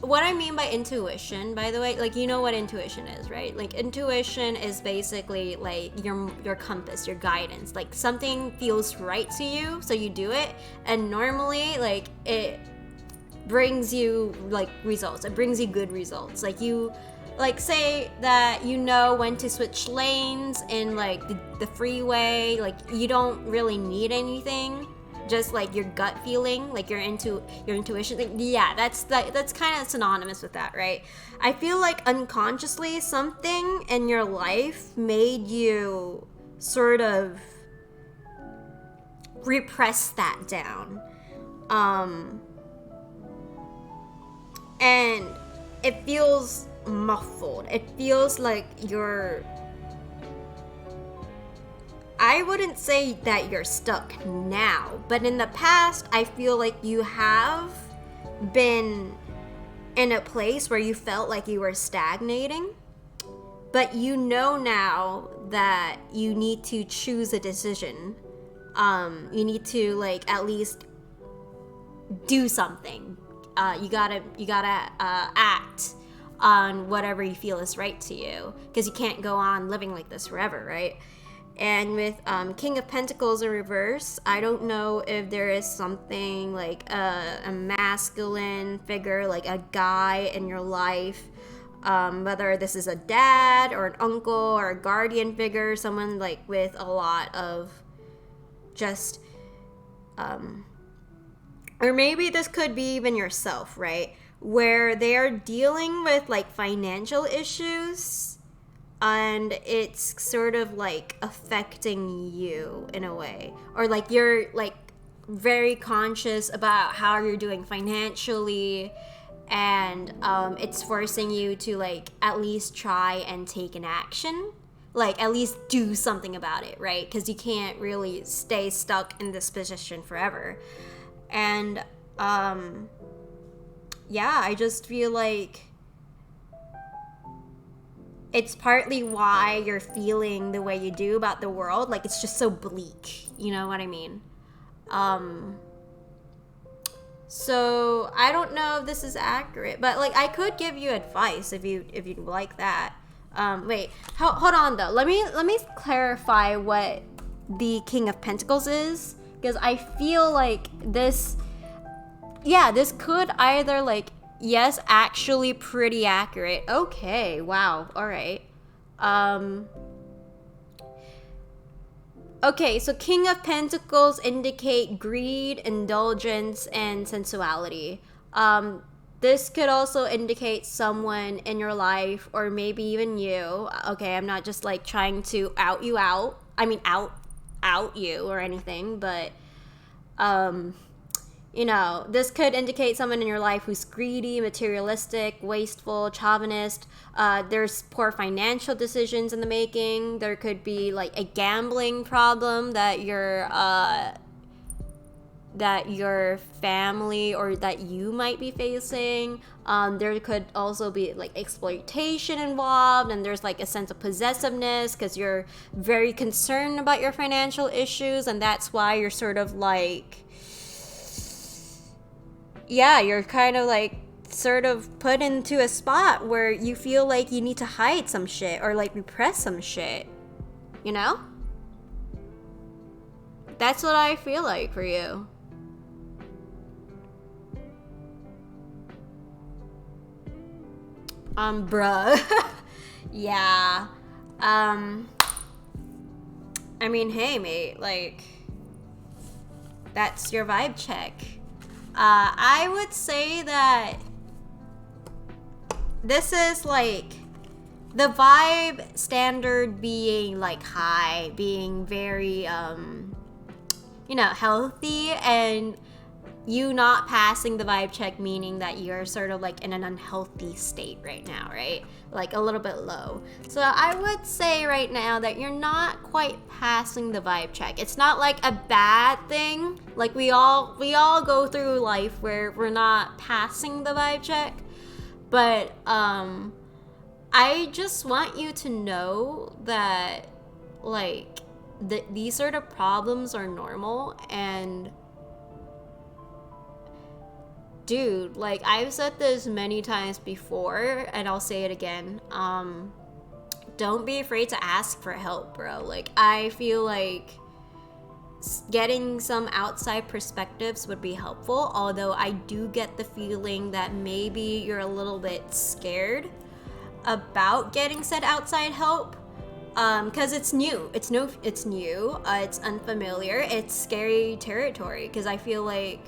What I mean by intuition, by the way, like, you know what intuition is, right? Like, intuition is basically like your compass, your guidance. Like, something feels right to you, so you do it, and normally, like, it brings you like results. It brings you good results. Like, you, like, say that you know when to switch lanes in like the freeway. Like, you don't really need anything, just like your gut feeling, like your intuition. Like, yeah, that's kind of synonymous with that, right? I feel like unconsciously something in your life made you sort of repress that down, and it feels muffled. It feels like I wouldn't say that you're stuck now, but in the past, I feel like you have been in a place where you felt like you were stagnating, but you know now that you need to choose a decision. You need to, like, at least do something. You gotta act on whatever you feel is right to you, because you can't go on living like this forever, right? And with King of Pentacles in reverse, I don't know if there is something like a masculine figure, like a guy in your life, whether this is a dad or an uncle or a guardian figure, someone like with a lot of just, or maybe this could be even yourself, right? Where they're dealing with like financial issues, and it's sort of like affecting you in a way, or like you're like very conscious about how you're doing financially, and it's forcing you to like at least try and take an action, like at least do something about it, right? Because you can't really stay stuck in this position forever. And yeah, I just feel like it's partly why you're feeling the way you do about the world. Like, it's just so bleak, you know what I mean? So I don't know if this is accurate, but like I could give you advice if you'd like that. Wait, hold on though. Let me clarify what the King of Pentacles is, because I feel like this could either like, yes, actually pretty accurate. Okay, wow, all right. Okay, so King of Pentacles indicate greed, indulgence, and sensuality. This could also indicate someone in your life, or maybe even you. Okay, I'm not just like trying to out you or anything, but you know, this could indicate someone in your life who's greedy, materialistic, wasteful, chauvinist. There's poor financial decisions in the making. There could be like a gambling problem that your family or that you might be facing. There could also be like exploitation involved, and there's like a sense of possessiveness because you're very concerned about your financial issues, and that's why you're sort of like, yeah, you're kind of like sort of put into a spot where you feel like you need to hide some shit or like repress some shit, you know? That's what I feel like for you. Bruh. Yeah. I mean, hey, mate, like, that's your vibe check. I would say that this is like the vibe standard being like high, being very, you know, healthy, and you not passing the vibe check meaning that you're sort of like in an unhealthy state right now, right? Like a little bit low. So I would say right now that you're not quite passing the vibe check. It's not like a bad thing. Like we all go through life where we're not passing the vibe check. But I just want you to know that like these sort of problems are normal. And dude, like I've said this many times before, and I'll say it again. Don't be afraid to ask for help, bro. Like I feel like getting some outside perspectives would be helpful, although I do get the feeling that maybe you're a little bit scared about getting said outside help, because it's new. It's new. It's unfamiliar. It's scary territory, because I feel like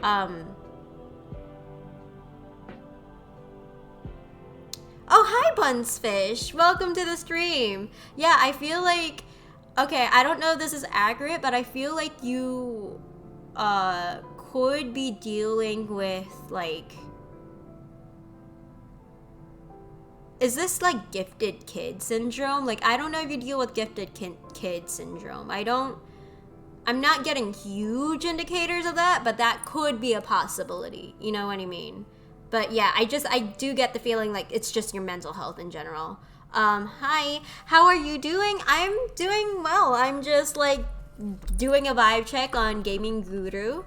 oh, hi Bunsfish, welcome to the stream. Yeah, I feel like, okay, I don't know if this is accurate, but I feel like you could be dealing with like, is this like gifted kid syndrome? Like I don't know if you deal with gifted kid syndrome. I'm not getting huge indicators of that, but that could be a possibility. You know what I mean? But yeah, I do get the feeling like it's just your mental health in general. Hi, how are you doing? I'm doing well. I'm just like doing a vibe check on Gaming Guru.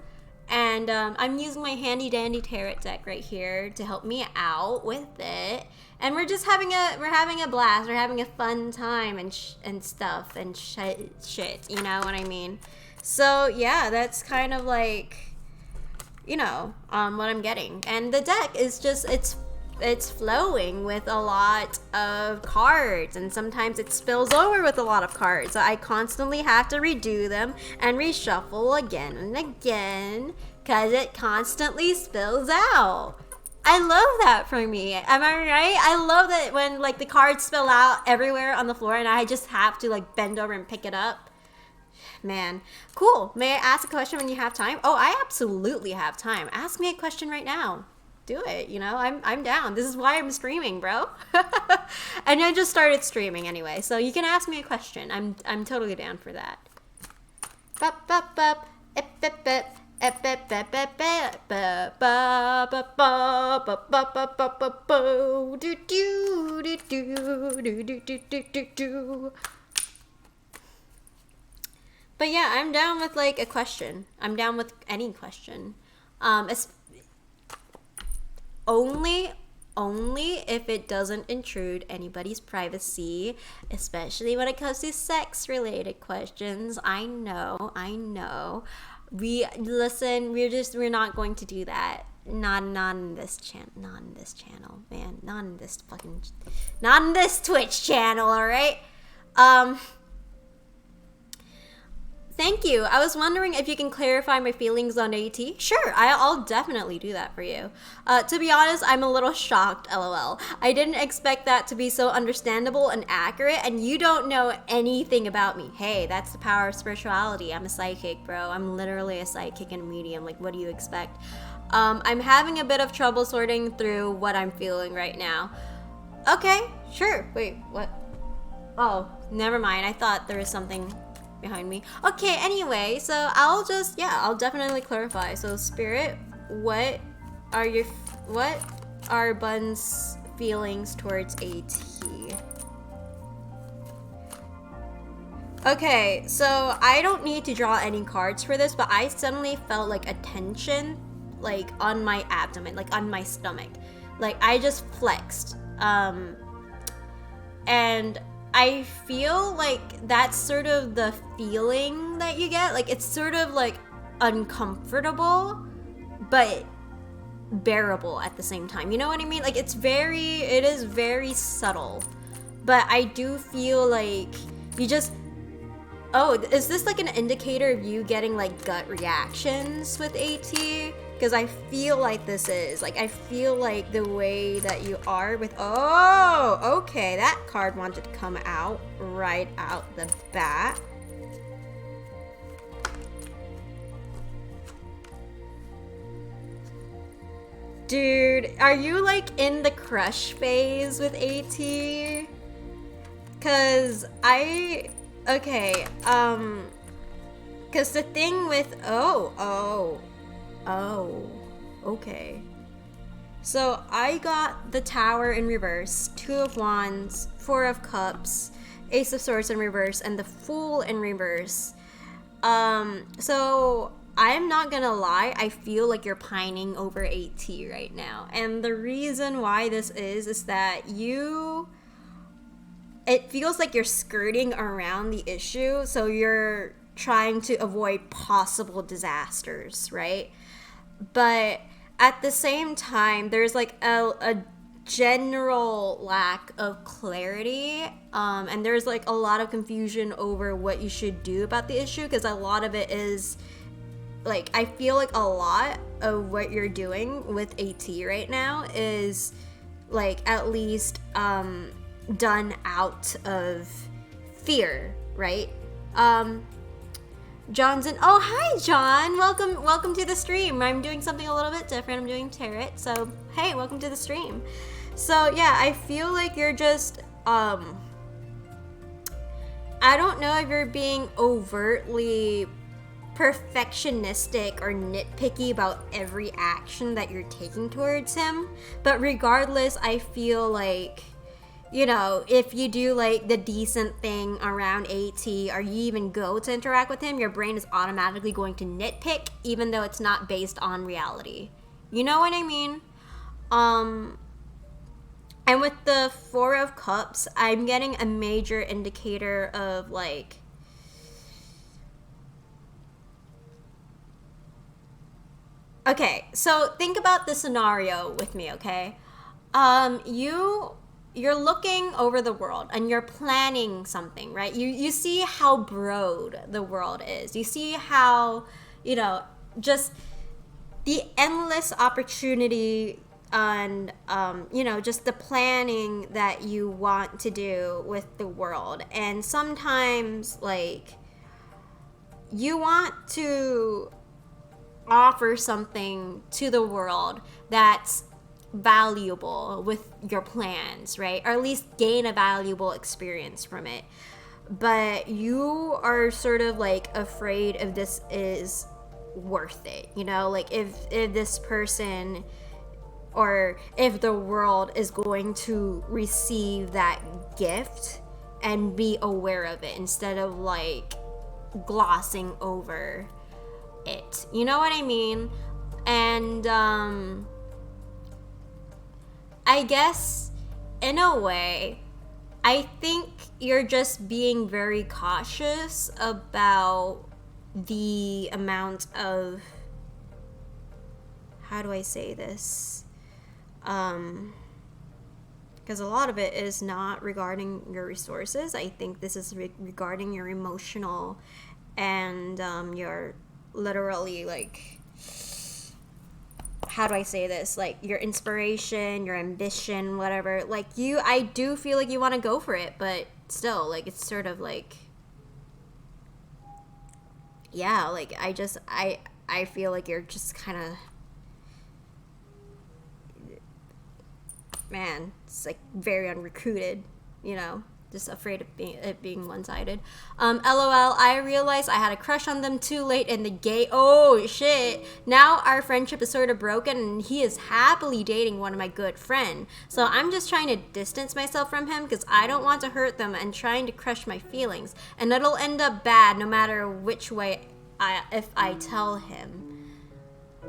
And I'm using my handy dandy tarot deck right here to help me out with it. And we're just having a blast. We're having a fun time and stuff and shit. You know what I mean? So yeah, that's kind of like, you know, what I'm getting. And the deck is just, it's flowing with a lot of cards, and sometimes it spills over with a lot of cards. So I constantly have to redo them and reshuffle again and again because it constantly spills out. I love that for me. Am I right? I love that when like the cards spill out everywhere on the floor and I just have to like bend over and pick it up. Man, cool. May I ask a question when you have time? Oh, I absolutely have time. Ask me a question right now. Do it. You know, I'm down. This is why I'm streaming, bro. And I just started streaming anyway, so you can ask me a question. I'm totally down for that. Bup, bup, bup. Ep, ep, ep. Ep, ep, ep, ep, ep. Ba, ba, ba, ba, ba, ba, ba, ba, ba, bo. Do, do, do, do, do, do, do, do, do, do. But yeah, I'm down with like a question. I'm down with any question. It's only if it doesn't intrude anybody's privacy, especially when it comes to sex related questions. I know. We're not going to do that. Not in this channel, man. Not in this Twitch channel, all right? Thank you. I was wondering if you can clarify my feelings on AT. Sure, I'll definitely do that for you. To be honest, I'm a little shocked, lol. I didn't expect that to be so understandable and accurate, and you don't know anything about me. Hey, that's the power of spirituality. I'm a psychic, bro. I'm literally a psychic and a medium. Like, what do you expect? I'm having a bit of trouble sorting through what I'm feeling right now. Okay, sure. Wait, what? Oh, never mind. I thought there was something behind me. Okay, anyway, so I'll definitely clarify. So Spirit, what are Bun's feelings towards AT? Okay, so I don't need to draw any cards for this, but I suddenly felt like a tension like on my abdomen, like on my stomach. Like I just flexed. And I feel like that's sort of the feeling that you get. Like it's sort of like uncomfortable, but bearable at the same time. You know what I mean? Like it is very subtle. But I do feel like you just, oh, is this like an indicator of you getting like gut reactions with AT? Because I feel like this is. Like I feel like the way that you are with, oh, okay, that card wanted to come out right out the bat. Dude, are you like in the crush phase with AT? Cause okay, cause the thing with, okay. So I got the Tower in reverse, Two of Wands, Four of Cups, Ace of Swords in reverse, and the Fool in reverse. So I'm not gonna lie, I feel like you're pining over AT right now. And the reason why this is that it feels like you're skirting around the issue, so you're trying to avoid possible disasters, right? But at the same time, there's like a general lack of clarity, and there's like a lot of confusion over what you should do about the issue, because a lot of it is like, I feel like a lot of what you're doing with AT right now is like at least done out of fear, right? John's in. Oh, hi, John. Welcome to the stream. I'm doing something a little bit different. I'm doing tarot. So, hey, welcome to the stream. So, yeah, I feel like you're just, I don't know if you're being overtly perfectionistic or nitpicky about every action that you're taking towards him. But regardless, I feel like, you know, if you do like the decent thing around AT, or you even go to interact with him, your brain is automatically going to nitpick, even though it's not based on reality. You know what I mean? And with the Four of Cups, I'm getting a major indicator of like, okay, so think about the scenario with me, okay? You're looking over the world and you're planning something, right? You see how broad the world is. You see how, you know, just the endless opportunity and, you know, just the planning that you want to do with the world. And sometimes, like, you want to offer something to the world that's valuable with your plans, right? Or at least gain a valuable experience from it. But you are sort of like afraid if this is worth it, you know? Like if this person or if the world is going to receive that gift and be aware of it instead of like glossing over it. You know what I mean? And I guess in a way, I think you're just being very cautious about the amount of, how do I say this? Because a lot of it is not regarding your resources. I think this is regarding your emotional and your literally like, how do I say this? Like your inspiration, your ambition, whatever. Like I do feel like you want to go for it, but still, like it's sort of like, yeah, like I feel like you're just kind of, man, it's like very unrecruited, you know, just afraid of it being one-sided. LOL, I realized I had a crush on them too late in the game. Oh shit, now our friendship is sort of broken and he is happily dating one of my good friend. So I'm just trying to distance myself from him because I don't want to hurt them and trying to crush my feelings, and it'll end up bad no matter which way if I tell him.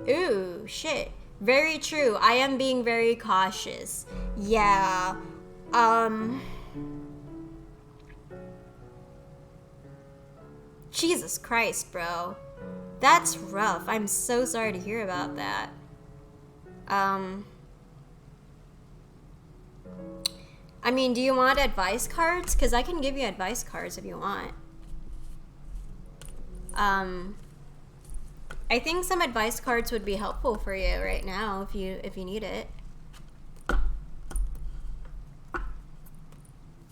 Ooh, shit. Very true. I am being very cautious. Yeah. Jesus Christ, bro. That's rough. I'm so sorry to hear about that. I mean, do you want advice cards? Because I can give you advice cards if you want. I think some advice cards would be helpful for you right now if you need it.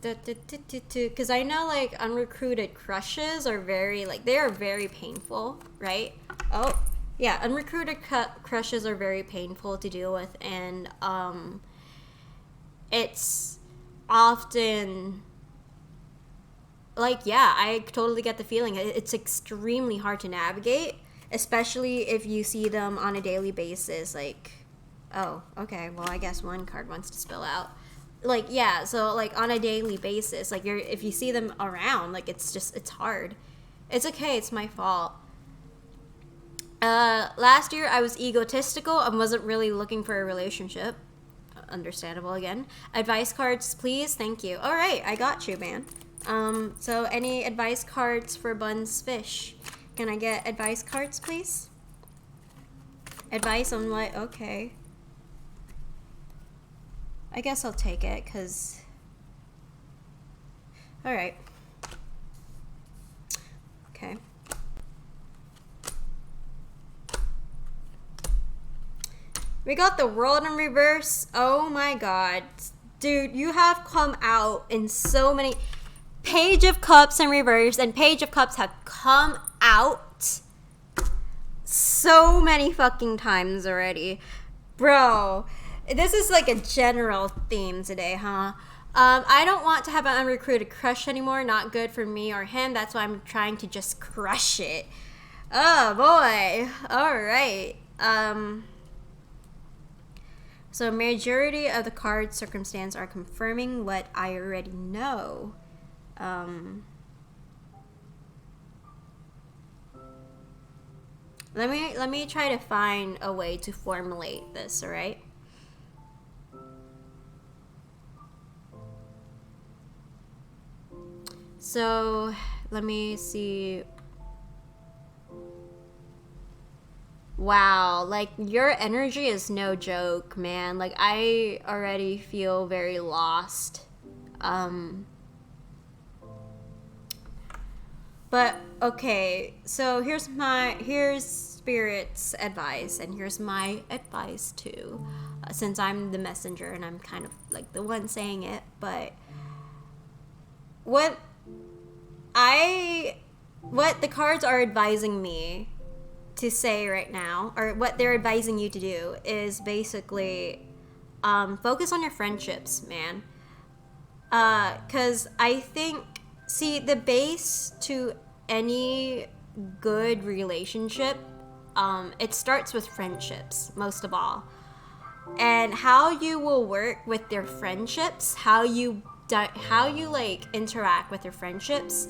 Because I know like unrecruited crushes are very like, they are very painful, right? Oh yeah, unrecruited crushes are very painful to deal with, and it's often like, yeah, I totally get the feeling. It's extremely hard to navigate, especially if you see them on a daily basis. Like, oh, okay, well, I guess one card wants to spill out. Like, yeah, so like on a daily basis, like if you see them around, like it's hard. It's okay, it's my fault. Last year I was egotistical and wasn't really looking for a relationship. Understandable again. Advice cards, please. Thank you. All right, I got you, man. So any advice cards for Buns Fish? Can I get advice cards, please? Advice on what? Okay. I guess I'll take it, because... Alright. Okay. We got the world in reverse. Oh my god. Dude, you have come out in so many... Page of Cups in reverse and Page of Cups have come out so many fucking times already. Bro, this is like a general theme today, huh? I don't want to have an unrecruited crush anymore. Not good for me or him. That's why I'm trying to just crush it. Oh boy. Alright. So majority of the card circumstance are confirming what I already know. Let me try to find a way to formulate this, alright? So, let me see. Wow, like your energy is no joke, man. Like I already feel very lost. But okay, so here's Spirit's advice, and here's my advice too, since I'm the messenger and I'm kind of like the one saying it. But what I what the cards are advising me to say right now, or what they're advising you to do, is basically focus on your friendships, man. Because I think, see, the base to any good relationship, it starts with friendships, most of all. And how you will work with your friendships, how you like interact with your friendships,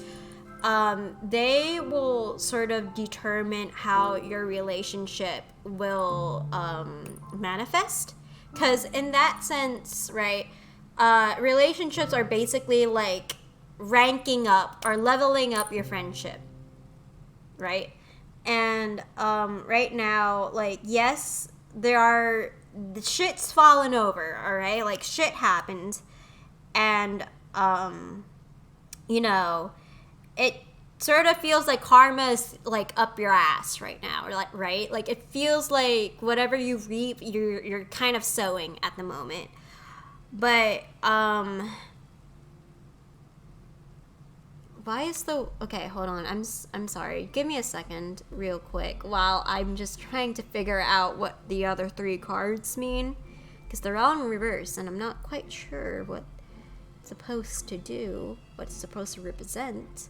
they will sort of determine how your relationship will manifest. Because in that sense, right, relationships are basically like ranking up or leveling up your friendship, right? And right now, like, yes, the shit's fallen over, all right? Like, shit happened, and you know, it sort of feels like karma is like up your ass right now, or like, right? Like, it feels like whatever you reap, you're kind of sowing at the moment. But why is the okay? Hold on, I'm sorry. Give me a second, real quick, while I'm just trying to figure out what the other 3 cards mean, because they're all in reverse, and I'm not quite sure what it's supposed to do, what it's supposed to represent.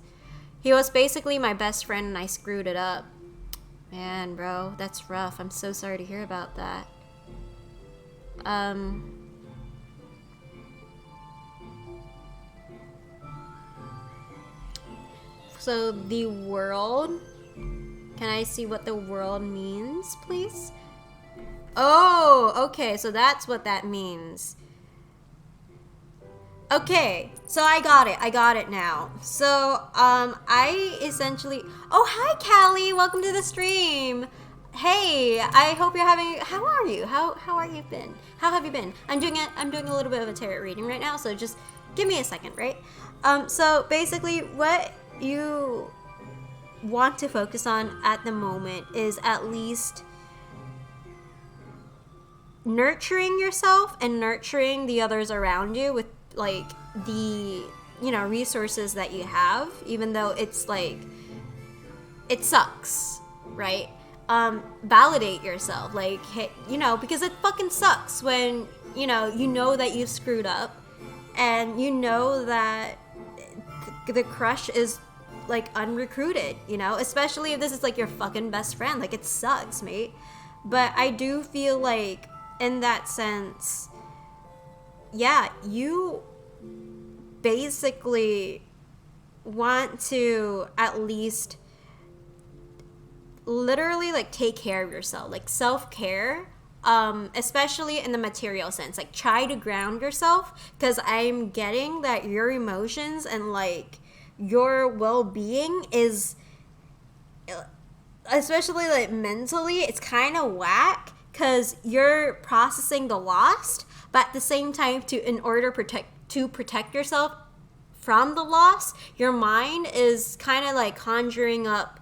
He was basically my best friend, and I screwed it up. Man, bro, that's rough. I'm so sorry to hear about that. So the world, can I see what the world means, please? Oh, okay, so that's what that means. Okay, so I got it now. So, I essentially, oh, hi, Callie, welcome to the stream. Hey, I hope you're having, how are you? How are you been? How have you been? I'm doing a little bit of a tarot reading right now, so just give me a second, right? So basically what you want to focus on at the moment is at least nurturing yourself and nurturing the others around you with like the, you know, resources that you have, even though it's like, it sucks, right? Validate yourself, like, hey, you know, because it fucking sucks when, you know that you've screwed up, and you know that the crush is like unrecruited, you know, especially if this is like your fucking best friend. Like, it sucks, mate. But I do feel like in that sense, yeah, you basically want to at least literally like take care of yourself, like self-care, especially in the material sense. Like, try to ground yourself, because I'm getting that your emotions and like your well-being is, especially like mentally, it's kind of whack, because you're processing the loss, but at the same time, in order to protect yourself from the loss, your mind is kind of like conjuring up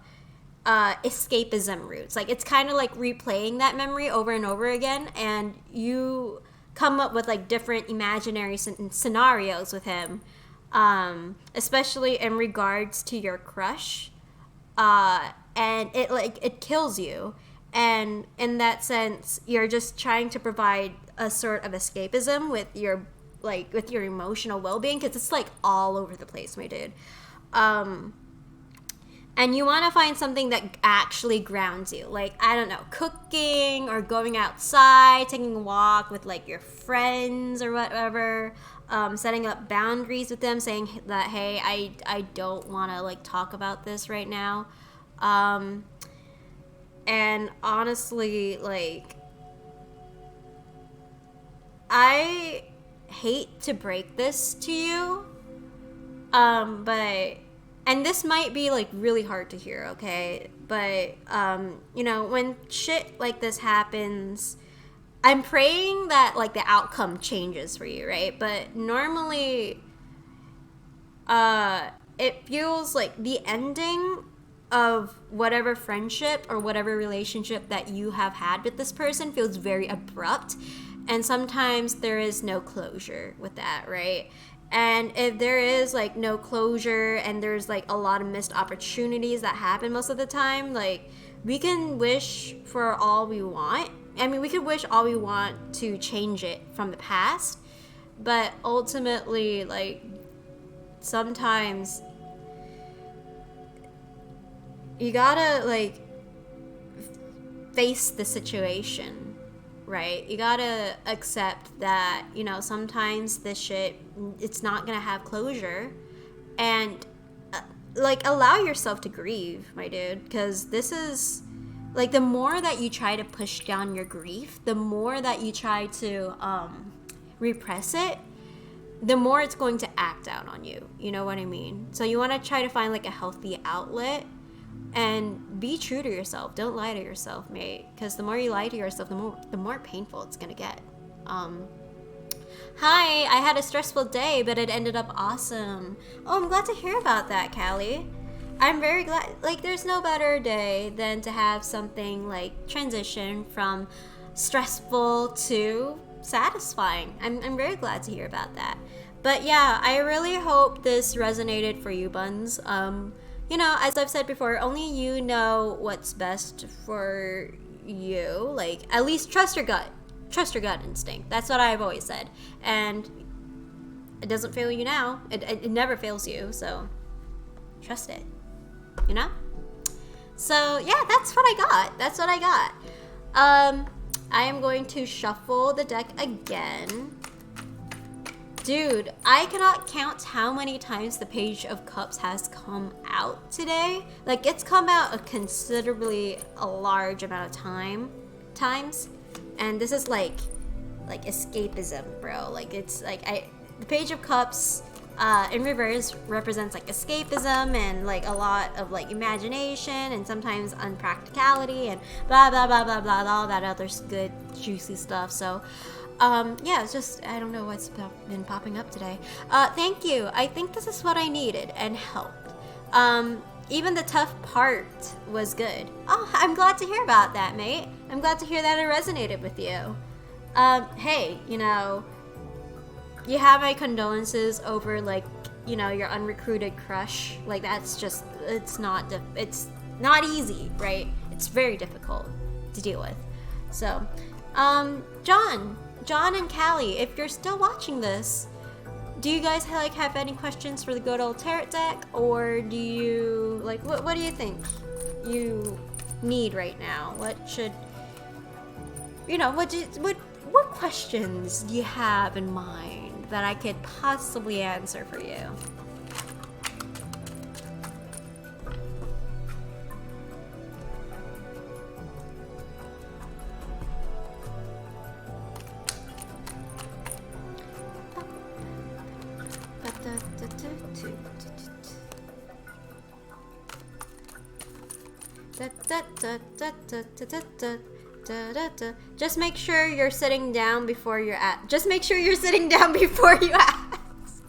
escapism routes. Like, it's kind of like replaying that memory over and over again, and you come up with like different imaginary scenarios with him, especially in regards to your crush, and it kills you. And in that sense, you're just trying to provide a sort of escapism with your emotional well-being, because it's like all over the place, my dude. And you want to find something that actually grounds you. Like, I don't know, cooking or going outside, taking a walk with like your friends or whatever, setting up boundaries with them, saying that, hey, I don't want to like talk about this right now. And honestly, like, I hate to break this to you, but, and this might be like really hard to hear, okay? But, you know, when shit like this happens, I'm praying that like the outcome changes for you, right? But normally, it feels like the ending of whatever friendship or whatever relationship that you have had with this person feels very abrupt, and sometimes there is no closure with that, right? And if there is like no closure and there's like a lot of missed opportunities that happen most of the time, like we can wish for all we want. I mean, we could wish all we want to change it from the past, but ultimately, like, sometimes you gotta like face the situation, right? You gotta accept that, you know, sometimes this shit, it's not gonna have closure, and like allow yourself to grieve, my dude, because this is like, the more that you try to push down your grief, the more that you try to repress it, the more it's going to act out on you. You know what I mean? So you want to try to find like a healthy outlet and be true to yourself. Don't lie to yourself, mate, because the more you lie to yourself, the more painful it's gonna get. Hi, I had a stressful day, but it ended up awesome. Oh, I'm glad to hear about that, Callie. I'm very glad. Like, there's no better day than to have something like transition from stressful to satisfying. I'm very glad to hear about that. But yeah, I really hope this resonated for you, Buns. You know, as I've said before, only you know what's best for you. Like, at least trust your gut. Trust your gut instinct. That's what I've always said. And it doesn't fail you now. It never fails you, so trust it. You know? So, yeah, that's what I got. That's what I got. I am going to shuffle the deck again. Dude, I cannot count how many times the Page of Cups has come out today. Like, it's come out a considerably large amount of times. And this is like escapism, bro. Like, it's like, the Page of Cups in reverse represents like escapism and like a lot of like imagination and sometimes unpracticality and blah blah blah blah blah, all that other good juicy stuff. So yeah, it's just, I don't know what's been popping up today. Thank you. I think this is what I needed and helped. Even the tough part was good. Oh, I'm glad to hear about that, mate. I'm glad to hear that it resonated with you. Hey, you know, you have my condolences over, like, you know, your unrecruited crush. Like, that's just, it's not easy, right? It's very difficult to deal with. So, John and Callie, if you're still watching this, do you guys have any questions for the good old tarot deck, or do you like what do you think you need right now? What should, you know, what questions do you have in mind that I could possibly answer for you? Just make sure you're sitting down before you ask.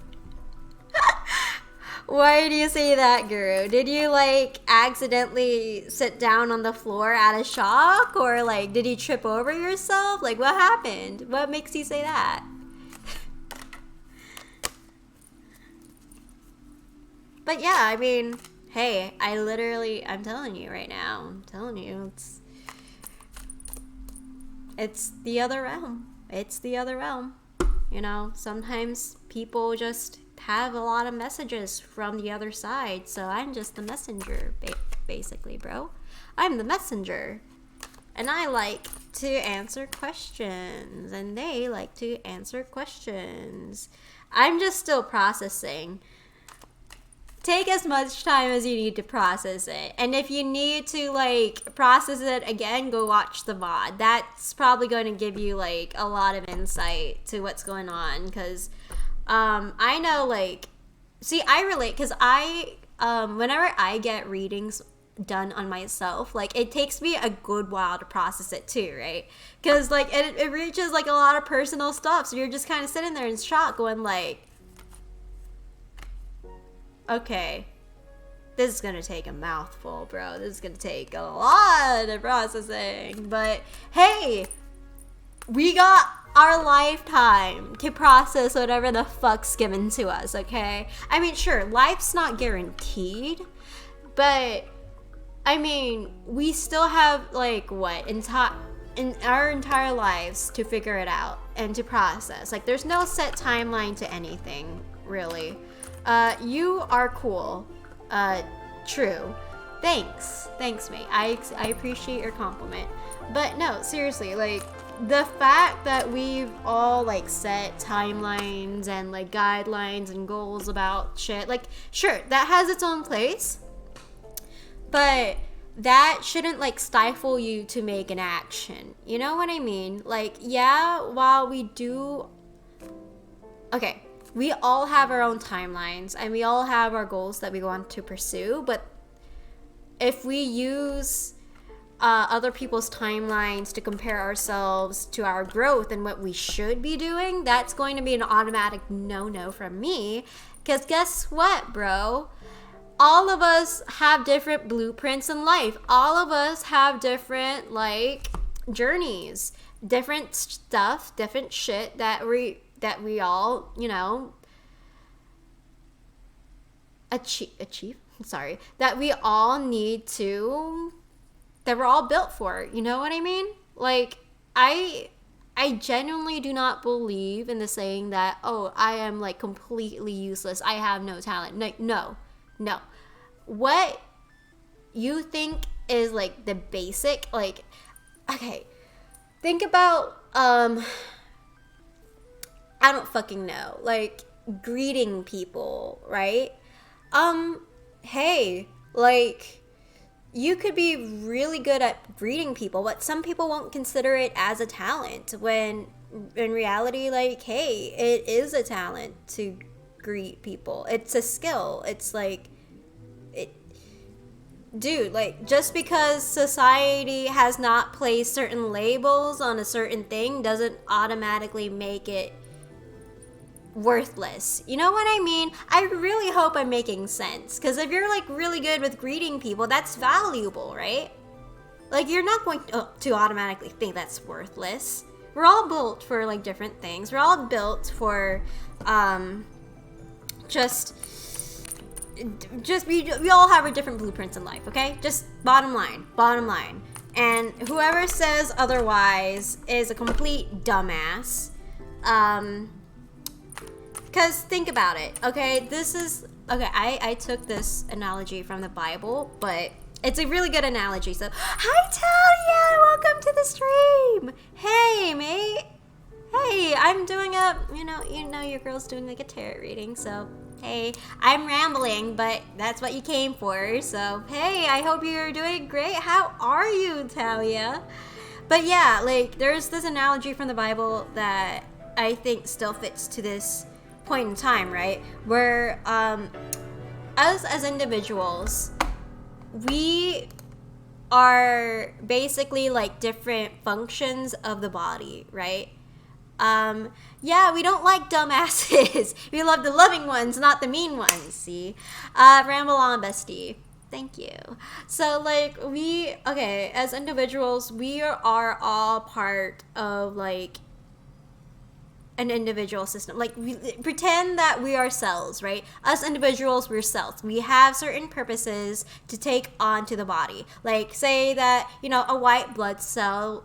Why do you say that, Guru? Did you like accidentally sit down on the floor out of shock, or like did you trip over yourself? Like, what happened? What makes you say that? But yeah, I mean, hey, I'm telling you right now, it's the other realm. It's the other realm. You know, sometimes people just have a lot of messages from the other side, so I'm just the messenger, basically, bro. I'm the messenger. And I like to answer questions, and they like to answer questions. I'm just still processing. Take as much time as you need to process it. And if you need to, like, process it again, go watch the VOD. That's probably going to give you, like, a lot of insight to what's going on. Because I know, like, see, I relate. Because whenever I get readings done on myself, like, it takes me a good while to process it too, right? Because, like, it reaches, like, a lot of personal stuff. So you're just kind of sitting there in shock going, like, okay, this is gonna take a mouthful, bro. This is gonna take a lot of processing. But hey, we got our lifetime to process whatever the fuck's given to us, okay? I mean, sure, life's not guaranteed, but I mean, we still have like what in our entire lives to figure it out and to process. Like, there's no set timeline to anything, really. You are cool. True. Thanks, mate. I appreciate your compliment. But no, seriously, like, the fact that we've all like set timelines and like guidelines and goals about shit, like, sure, that has its own place, but that shouldn't like stifle you to make an action. You know what I mean? Like, yeah, while we do, okay, we all have our own timelines and we all have our goals that we want to pursue, but if we use other people's timelines to compare ourselves to our growth and what we should be doing, that's going to be an automatic no from me. Because guess what, bro? All of us have different blueprints in life. All of us have different like journeys, different stuff, different shit that we all, you know, achieve. Sorry, that we all need to, that we're all built for. You know what I mean? Like, I genuinely do not believe in the saying that, oh, I am like completely useless, I have no talent. Like, no. What you think is like the basic, like, okay, think about I don't fucking know, like greeting people, right? Hey, like, you could be really good at greeting people, but some people won't consider it as a talent, when in reality, like, hey, it is a talent to greet people. It's a skill. It's like, dude, like, just because society has not placed certain labels on a certain thing doesn't automatically make it worthless. You know what I mean? I really hope I'm making sense, because if you're like really good with greeting people, that's valuable, right? Like, you're not going to automatically think that's worthless. We're all built for like different things. We're all built for we all have our different blueprints in life, okay? Just bottom line. And whoever says otherwise is a complete dumbass. Because think about it, okay? I took this analogy from the Bible, but it's a really good analogy. So, hi Talia, welcome to the stream. Hey, mate. Hey, I'm doing you know your girl's doing like a tarot reading, so hey, I'm rambling, but that's what you came for. So, hey, I hope you're doing great. How are you, Talia? But yeah, like, there's this analogy from the Bible that I think still fits to this point in time, right? Where us as individuals, we are basically like different functions of the body, right? Yeah, we don't like dumbasses. We love the loving ones, not the mean ones. See? Ramble on, bestie. Thank you. So, like, as individuals, we are all part of like an individual system. Like, we pretend that we are cells, right? Us individuals, we're cells. We have certain purposes to take onto the body. Like, say that, you know, a white blood cell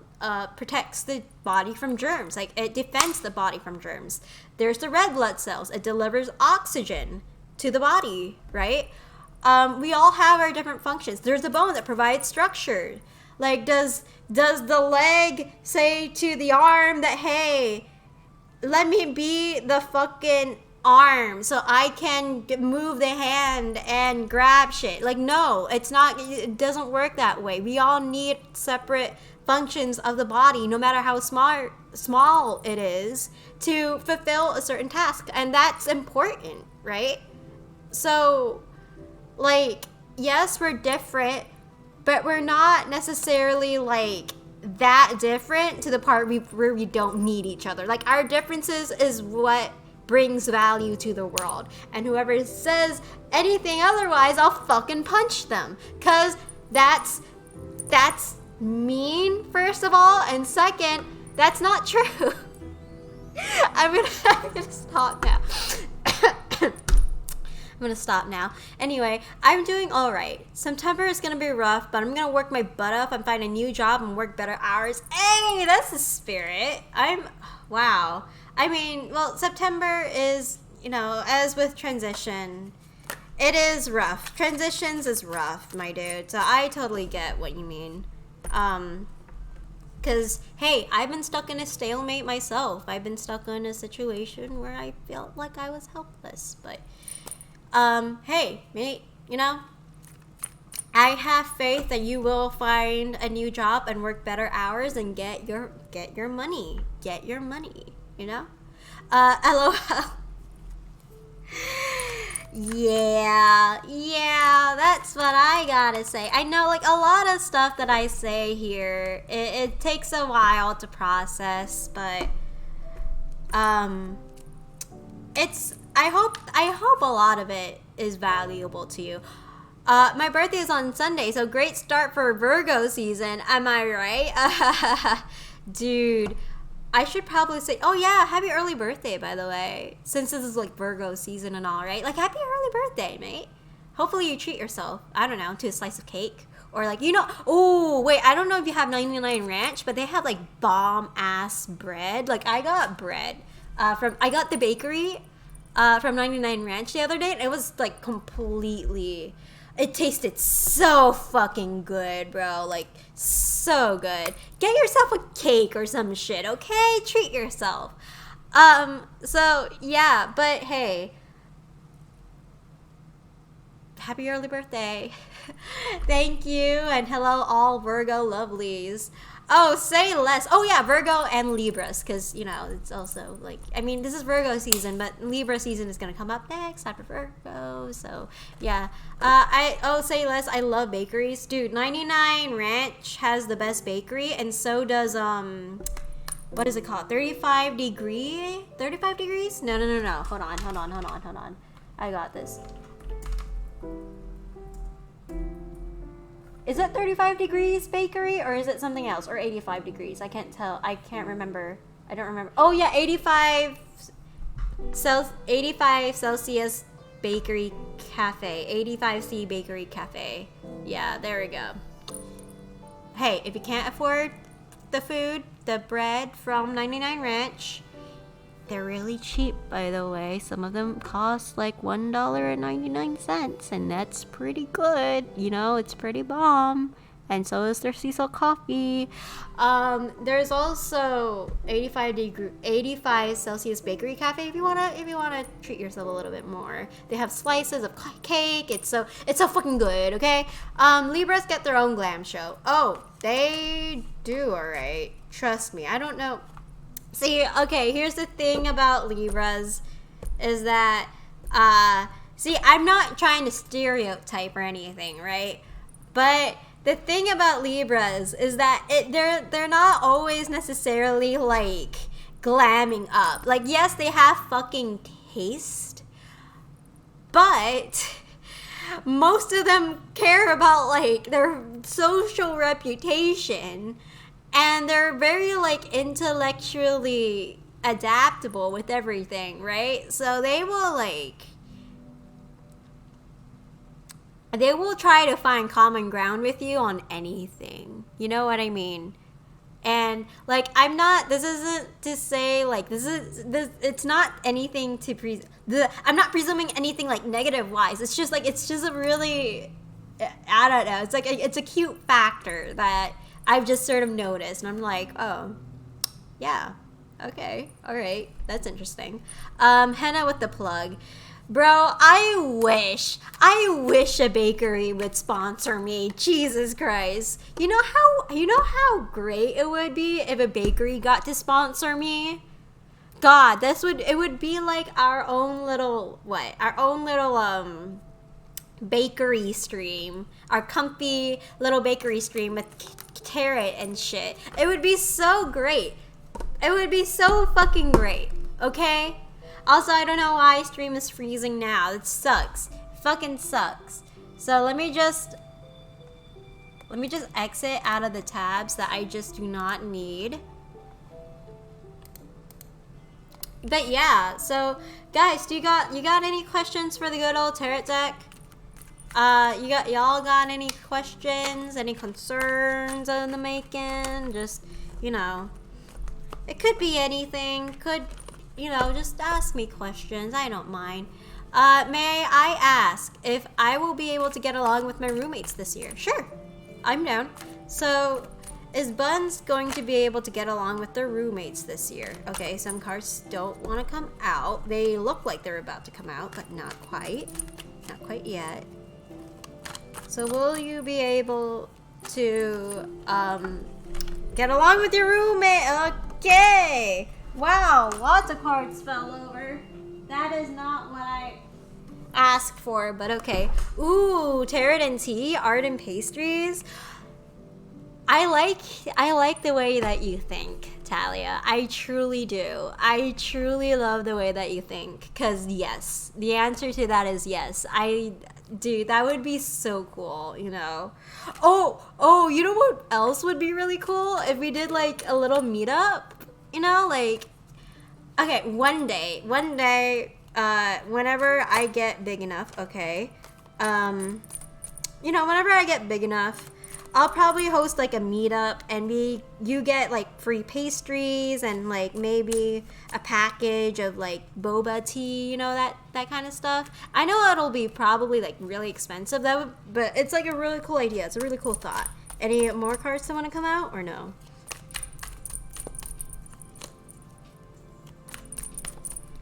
protects the body from germs. Like, it defends the body from germs. There's the red blood cells. It delivers oxygen to the body, right? We all have our different functions. There's the bone that provides structure. Like, does the leg say to the arm that, hey, let me be the fucking arm so I can move the hand and grab shit? Like, no, it doesn't work that way. We all need separate functions of the body, no matter how small it is, to fulfill a certain task. And that's important, right? So, like, yes, we're different, but we're not necessarily like that different to the part where we don't need each other. Like, our differences is what brings value to the world, and whoever says anything otherwise, I'll fucking punch them, because that's mean, first of all, and second, that's not true. I'm gonna stop now. I'm gonna stop now. Anyway, I'm doing all right. September is gonna be rough, but I'm gonna work my butt off and find a new job and work better hours. Hey, that's the spirit. Wow. I mean, well, September is, you know, as with transition, it is rough. Transitions is rough, my dude. So I totally get what you mean. Because, hey, I've been stuck in a stalemate myself. I've been stuck in a situation where I felt like I was helpless. But, hey, mate, you know, I have faith that you will find a new job and work better hours and get your money. Get your money, you know? LOL. Yeah, that's what I gotta say. I know, like, a lot of stuff that I say here, it takes a while to process, but, it's, I hope a lot of it is valuable to you. My birthday is on Sunday, so great start for Virgo season, am I right? Dude, I should probably say, oh yeah, happy early birthday, by the way. Since this is like Virgo season and all, right? Like, happy early birthday, mate. Hopefully you treat yourself, I don't know, to a slice of cake. Or like, you know, oh, wait, I don't know if you have 99 Ranch, but they have like bomb-ass bread. Like, I got bread I got the bakery from 99 Ranch the other day, and it was like completely... It tasted so fucking good, bro. Like, so good. Get yourself a cake or some shit, okay? Treat yourself. So, yeah, but hey. Happy early birthday. Thank you, and hello all Virgo lovelies. Oh, say less. Oh yeah, Virgo and Libras, because, you know, it's also like, I mean, this is Virgo season, but Libra season is gonna come up next after Virgo, so yeah. Say less, I love bakeries. Dude, 99 Ranch has the best bakery, and so does, what is it called? 35 degrees? No. Hold on. I got this. Is it 35 degrees bakery, or is it something else? Or 85 degrees? I can't tell. I can't remember. I don't remember. Oh yeah, 85 Celsius Bakery Cafe. 85C Bakery Cafe. Yeah, there we go. Hey, if you can't afford the food, the bread from 99 Ranch, they're really cheap, by the way. Some of them cost like $1.99, and that's pretty good. You know, it's pretty bomb. And so is their Cecil coffee. There's also 85 Celsius Bakery Cafe if you wanna treat yourself a little bit more. They have slices of cake. It's so fucking good. Okay. Libras get their own glam show. Oh, they do. All right. Trust me. I don't know. See, okay, here's the thing about Libras is that, see, I'm not trying to stereotype or anything, right? But the thing about Libras is that they're not always necessarily, like, glamming up. Like, yes, they have fucking taste, but most of them care about, like, their social reputation. And they're very, like, intellectually adaptable with everything, right? So they will, like... They will try to find common ground with you on anything. You know what I mean? And, like, I'm not... This isn't to say, like, it's not anything to... I'm not presuming anything, like, negative-wise. It's just, like, it's just a really... I don't know. It's, like, it's a cute factor that... I've just sort of noticed, and I'm like, oh, yeah, okay, all right, that's interesting. Henna with the plug. Bro, I wish a bakery would sponsor me. Jesus Christ. You know how great it would be if a bakery got to sponsor me? God, it would be like our own little bakery stream, our comfy little bakery stream with carrot and shit. It would be so great. It would be so fucking great. Okay? Also, I don't know why stream is freezing now. It sucks. It fucking sucks. So let me just exit out of the tabs that I just do not need. But yeah, so guys, you got any questions for the good old tarot deck? Y'all got any questions, any concerns in the making? Just, you know, it could be anything. Could, you know, just ask me questions. I don't mind. May I ask if I will be able to get along with my roommates this year? Sure, I'm down. So, is Buns going to be able to get along with their roommates this year? Okay, some cards don't want to come out. They look like they're about to come out, but not quite. Not quite yet. So will you be able to get along with your roommate? Okay. Wow, lots of cards fell over. That is not what I asked for, but okay. Ooh, tarot and tea, art and pastries. I like the way that you think, Talia. I truly do. I truly love the way that you think. Because, yes, the answer to that is yes. Dude, that would be so cool, you know? Oh, you know what else would be really cool? If we did, like, a little meetup, you know? Like, okay, one day, whenever I get big enough, okay? You know, whenever I get big enough, I'll probably host like a meetup and you get like free pastries and like maybe a package of like boba tea, you know, that kind of stuff. I know it'll be probably like really expensive though, but it's like a really cool idea. It's a really cool thought. Any more cards that want to come out or no?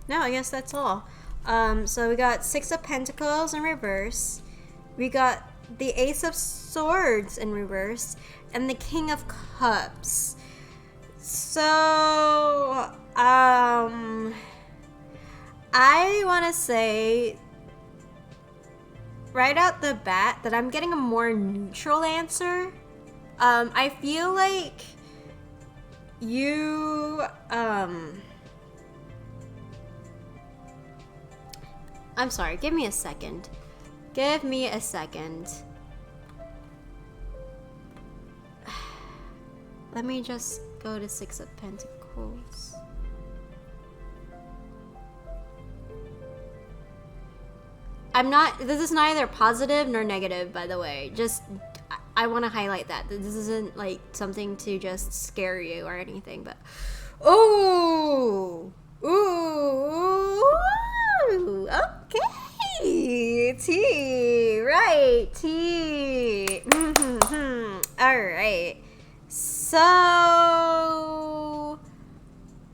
No, I guess that's all. So we got Six of Pentacles in reverse. We got the Ace of Swords in reverse, and the King of Cups. So, I want to say right out the bat that I'm getting a more neutral answer. I feel like you, I'm sorry, give me a second. Give me a second. Let me just go to Six of Pentacles. This is neither positive nor negative, by the way. Just, I want to highlight that. This isn't like something to just scare you or anything, but. Ooh! Ooh! Okay! Tea, right? Tea. All right. So,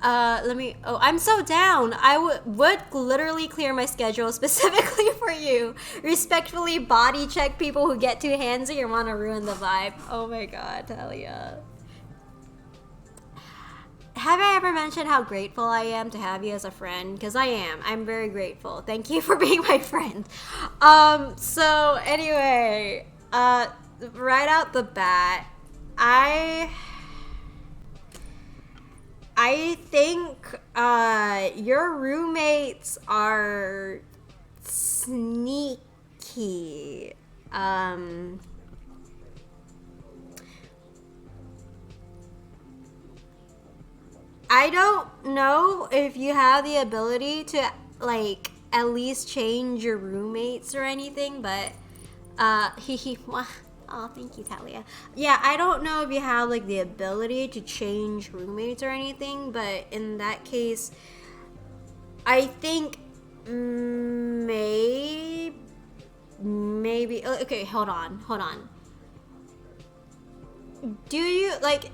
let me. Oh, I'm so down. I would literally clear my schedule specifically for you. Respectfully, body check people who get too handsy or want to ruin the vibe. Oh my God, Talia. Have I ever mentioned how grateful I am to have you as a friend? Because I am. I'm very grateful. Thank you for being my friend. So anyway, right out the bat, I think your roommates are sneaky. I don't know if you have the ability to like at least change your roommates or anything, but oh, thank you, Talia. Yeah, I don't know if you have like the ability to change roommates or anything, but in that case, I think maybe okay, hold on. Do you like,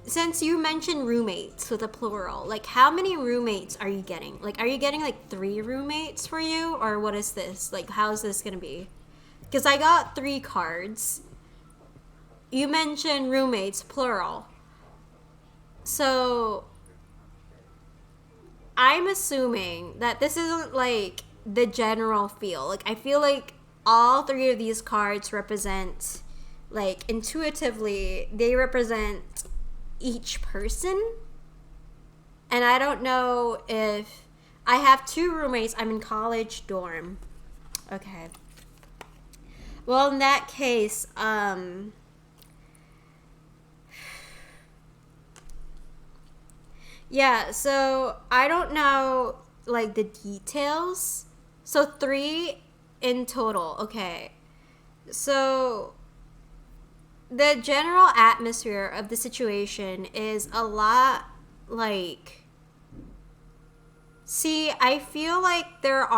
since you mentioned roommates with a plural, like how many roommates are you getting? Like, are you getting like 3 roommates for you, or what is this? Like, how is this gonna be? Because I got 3 cards. You mentioned roommates, plural. So, I'm assuming that this isn't like the general feel. Like, I feel like all 3 of these cards represent, like, intuitively, they represent each person. And I don't know if I have 2 roommates. I'm in college dorm. Okay. Well, in that case, Yeah, so I don't know like the details. So 3 in total. Okay. So the general atmosphere of the situation is a lot like, see, I feel like there's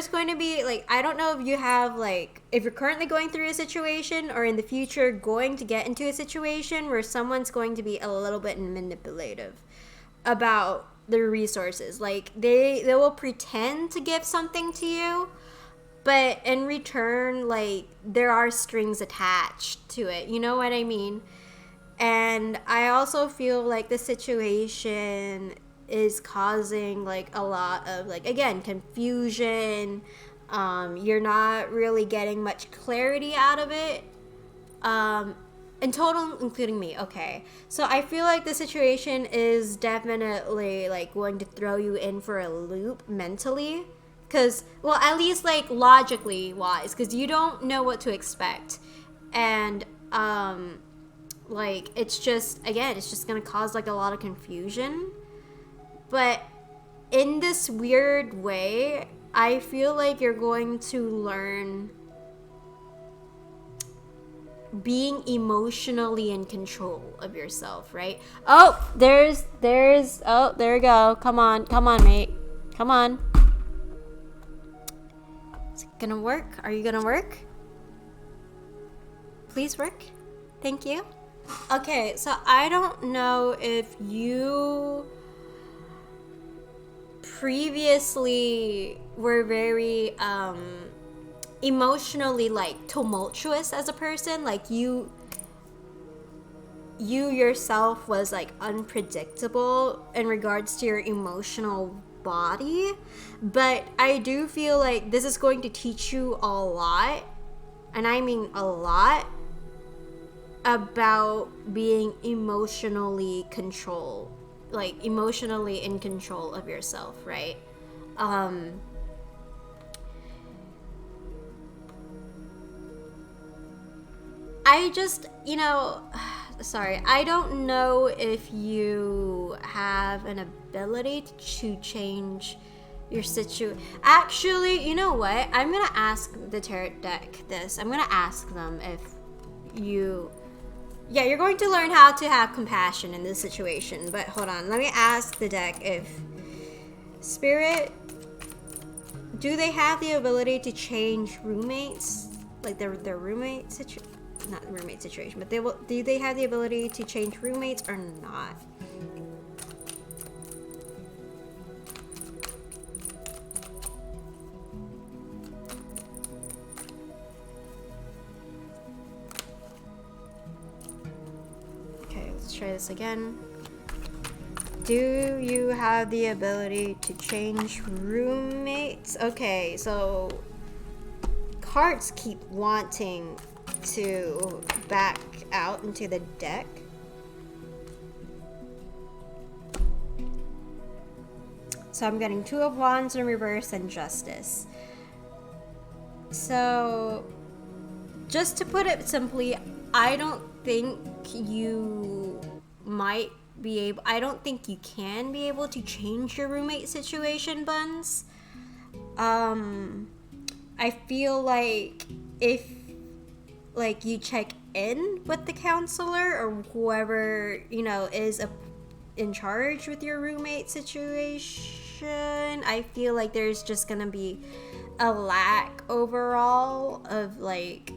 going to be like, I don't know if you have like, if you're currently going through a situation or in the future going to get into a situation where someone's going to be a little bit manipulative about their resources. Like they will pretend to give something to you, but in return, like there are strings attached to it. You know what I mean? And I also feel like the situation is causing like a lot of like, again, confusion. You're not really getting much clarity out of it. In total, including me. Okay, so I feel like the situation is definitely like going to throw you in for a loop mentally, because, well, at least like logically wise, because you don't know what to expect. And like it's just, again, it's just gonna cause like a lot of confusion. But in this weird way, I feel like you're going to learn being emotionally in control of yourself, right? Oh, there we go. Come on, mate. Come on. Is it gonna work? Are you gonna work? Please work. Thank you. Okay, so I don't know if you previously were very emotionally like tumultuous as a person, like you yourself was like unpredictable in regards to your emotional body. But I do feel like this is going to teach you a lot, and I mean a lot, about being emotionally control, like emotionally in control of yourself, right? I just, sorry, I don't know if you have an ability to change your situation. Actually, you know what? I'm gonna ask the tarot deck this. I'm gonna ask them if you... Yeah, you're going to learn how to have compassion in this situation. But hold on, let me ask the deck if... Spirit, do they have the ability to change roommates? Like their roommate situation? Not roommate situation, but do they have the ability to change roommates or not? Okay, let's try this again. Do you have the ability to change roommates? Okay, so cards keep wanting to back out into the deck. So I'm getting 2 of Wands in reverse and Justice. So just to put it simply, I don't think you might be able, I don't think you can be able to change your roommate situation, Buns. I feel like if like you check in with the counselor or whoever, is in charge with your roommate situation, I feel like there's just gonna be a lack overall of like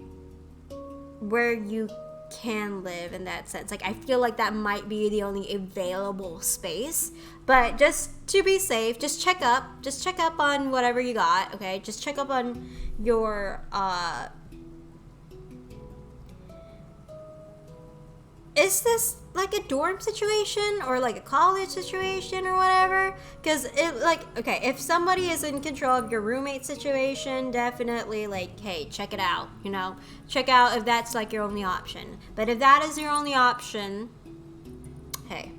where you can live in that sense. Like I feel like that might be the only available space. But just to be safe, just check up on whatever you got, okay? Just check up on your is this like a dorm situation or like a college situation or whatever? Because it, like, okay, if somebody is in control of your roommate situation, definitely like, hey, check it out, check out if that's like your only option. But if that is your only option, hey,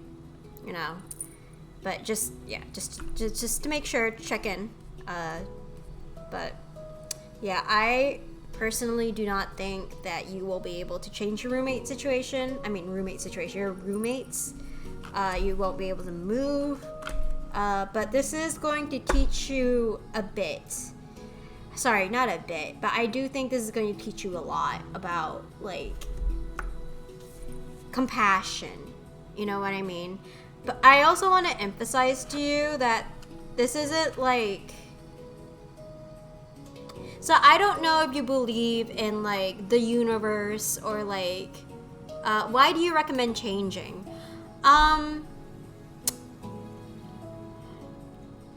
but just to make sure, check in. But yeah, I personally do not think that you will be able to change your roommate situation. Your roommates. You won't be able to move. But this is going to teach you a bit. Sorry, not a bit, but I do think this is going to teach you a lot about, like, compassion. You know what I mean? But I also want to emphasize to you that this isn't like... So I don't know if you believe in, like, the universe or, like... why do you recommend changing?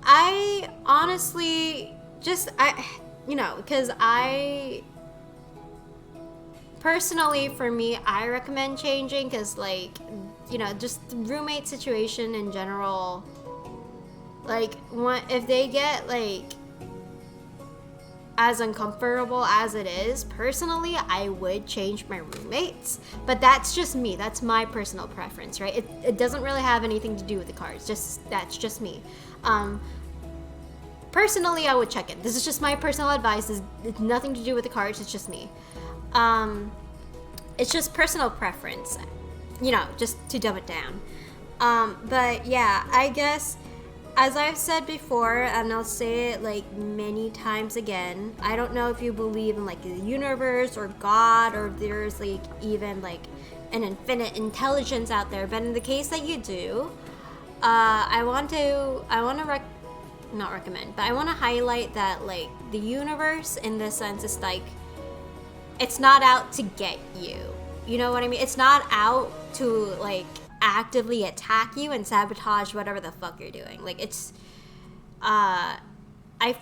I honestly just, because I personally, for me, I recommend changing because, like, just the roommate situation in general, like, if they get, like, as uncomfortable as it is, personally, I would change my roommates. But that's just me. That's my personal preference, right? It doesn't really have anything to do with the cards. That's just me. Personally, I would check it. This is just my personal advice. It's nothing to do with the cards. It's just me. It's just personal preference. Just to dumb it down. But yeah, I guess... As I've said before, and I'll say it like many times again, I don't know if you believe in like the universe or God, or if there's like even like an infinite intelligence out there. But in the case that you do, I want to not recommend, but I want to highlight that like the universe in this sense is like, it's not out to get you. You know what I mean? It's not out to like actively attack you and sabotage whatever the fuck you're doing. Like, it's I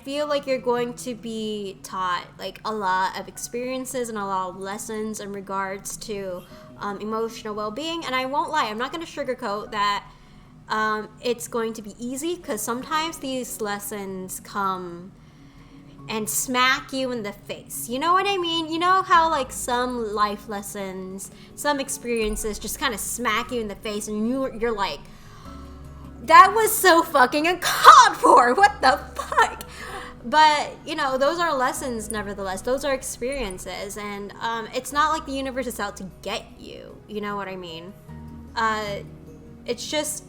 feel like you're going to be taught like a lot of experiences and a lot of lessons in regards to emotional well-being. And I won't lie, I'm not going to sugarcoat that it's going to be easy, because sometimes these lessons come and smack you in the face. You know what I mean? You know how like some life lessons, some experiences just kind of smack you in the face and you're like, that was so fucking uncalled for. What the fuck? But, those are lessons nevertheless. Those are experiences. And it's not like the universe is out to get you. You know what I mean? It's just...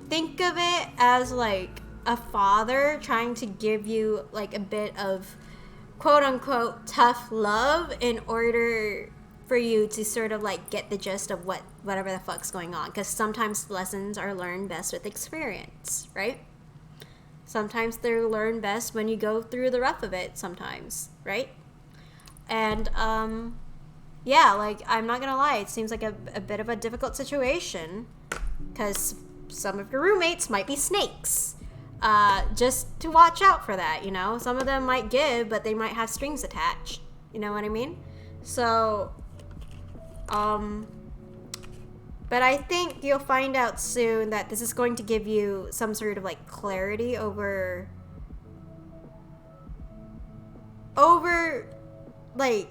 think of it as like a father trying to give you like a bit of quote unquote tough love in order for you to sort of like get the gist of whatever the fuck's going on, because sometimes lessons are learned best with experience, right? Sometimes they're learned best when you go through the rough of it sometimes, right? And yeah, like, I'm not gonna lie, it seems like a bit of a difficult situation because some of your roommates might be snakes. Just to watch out for that, Some of them might give, but they might have strings attached. You know what I mean? So, but I think you'll find out soon that this is going to give you some sort of, like, clarity over, like,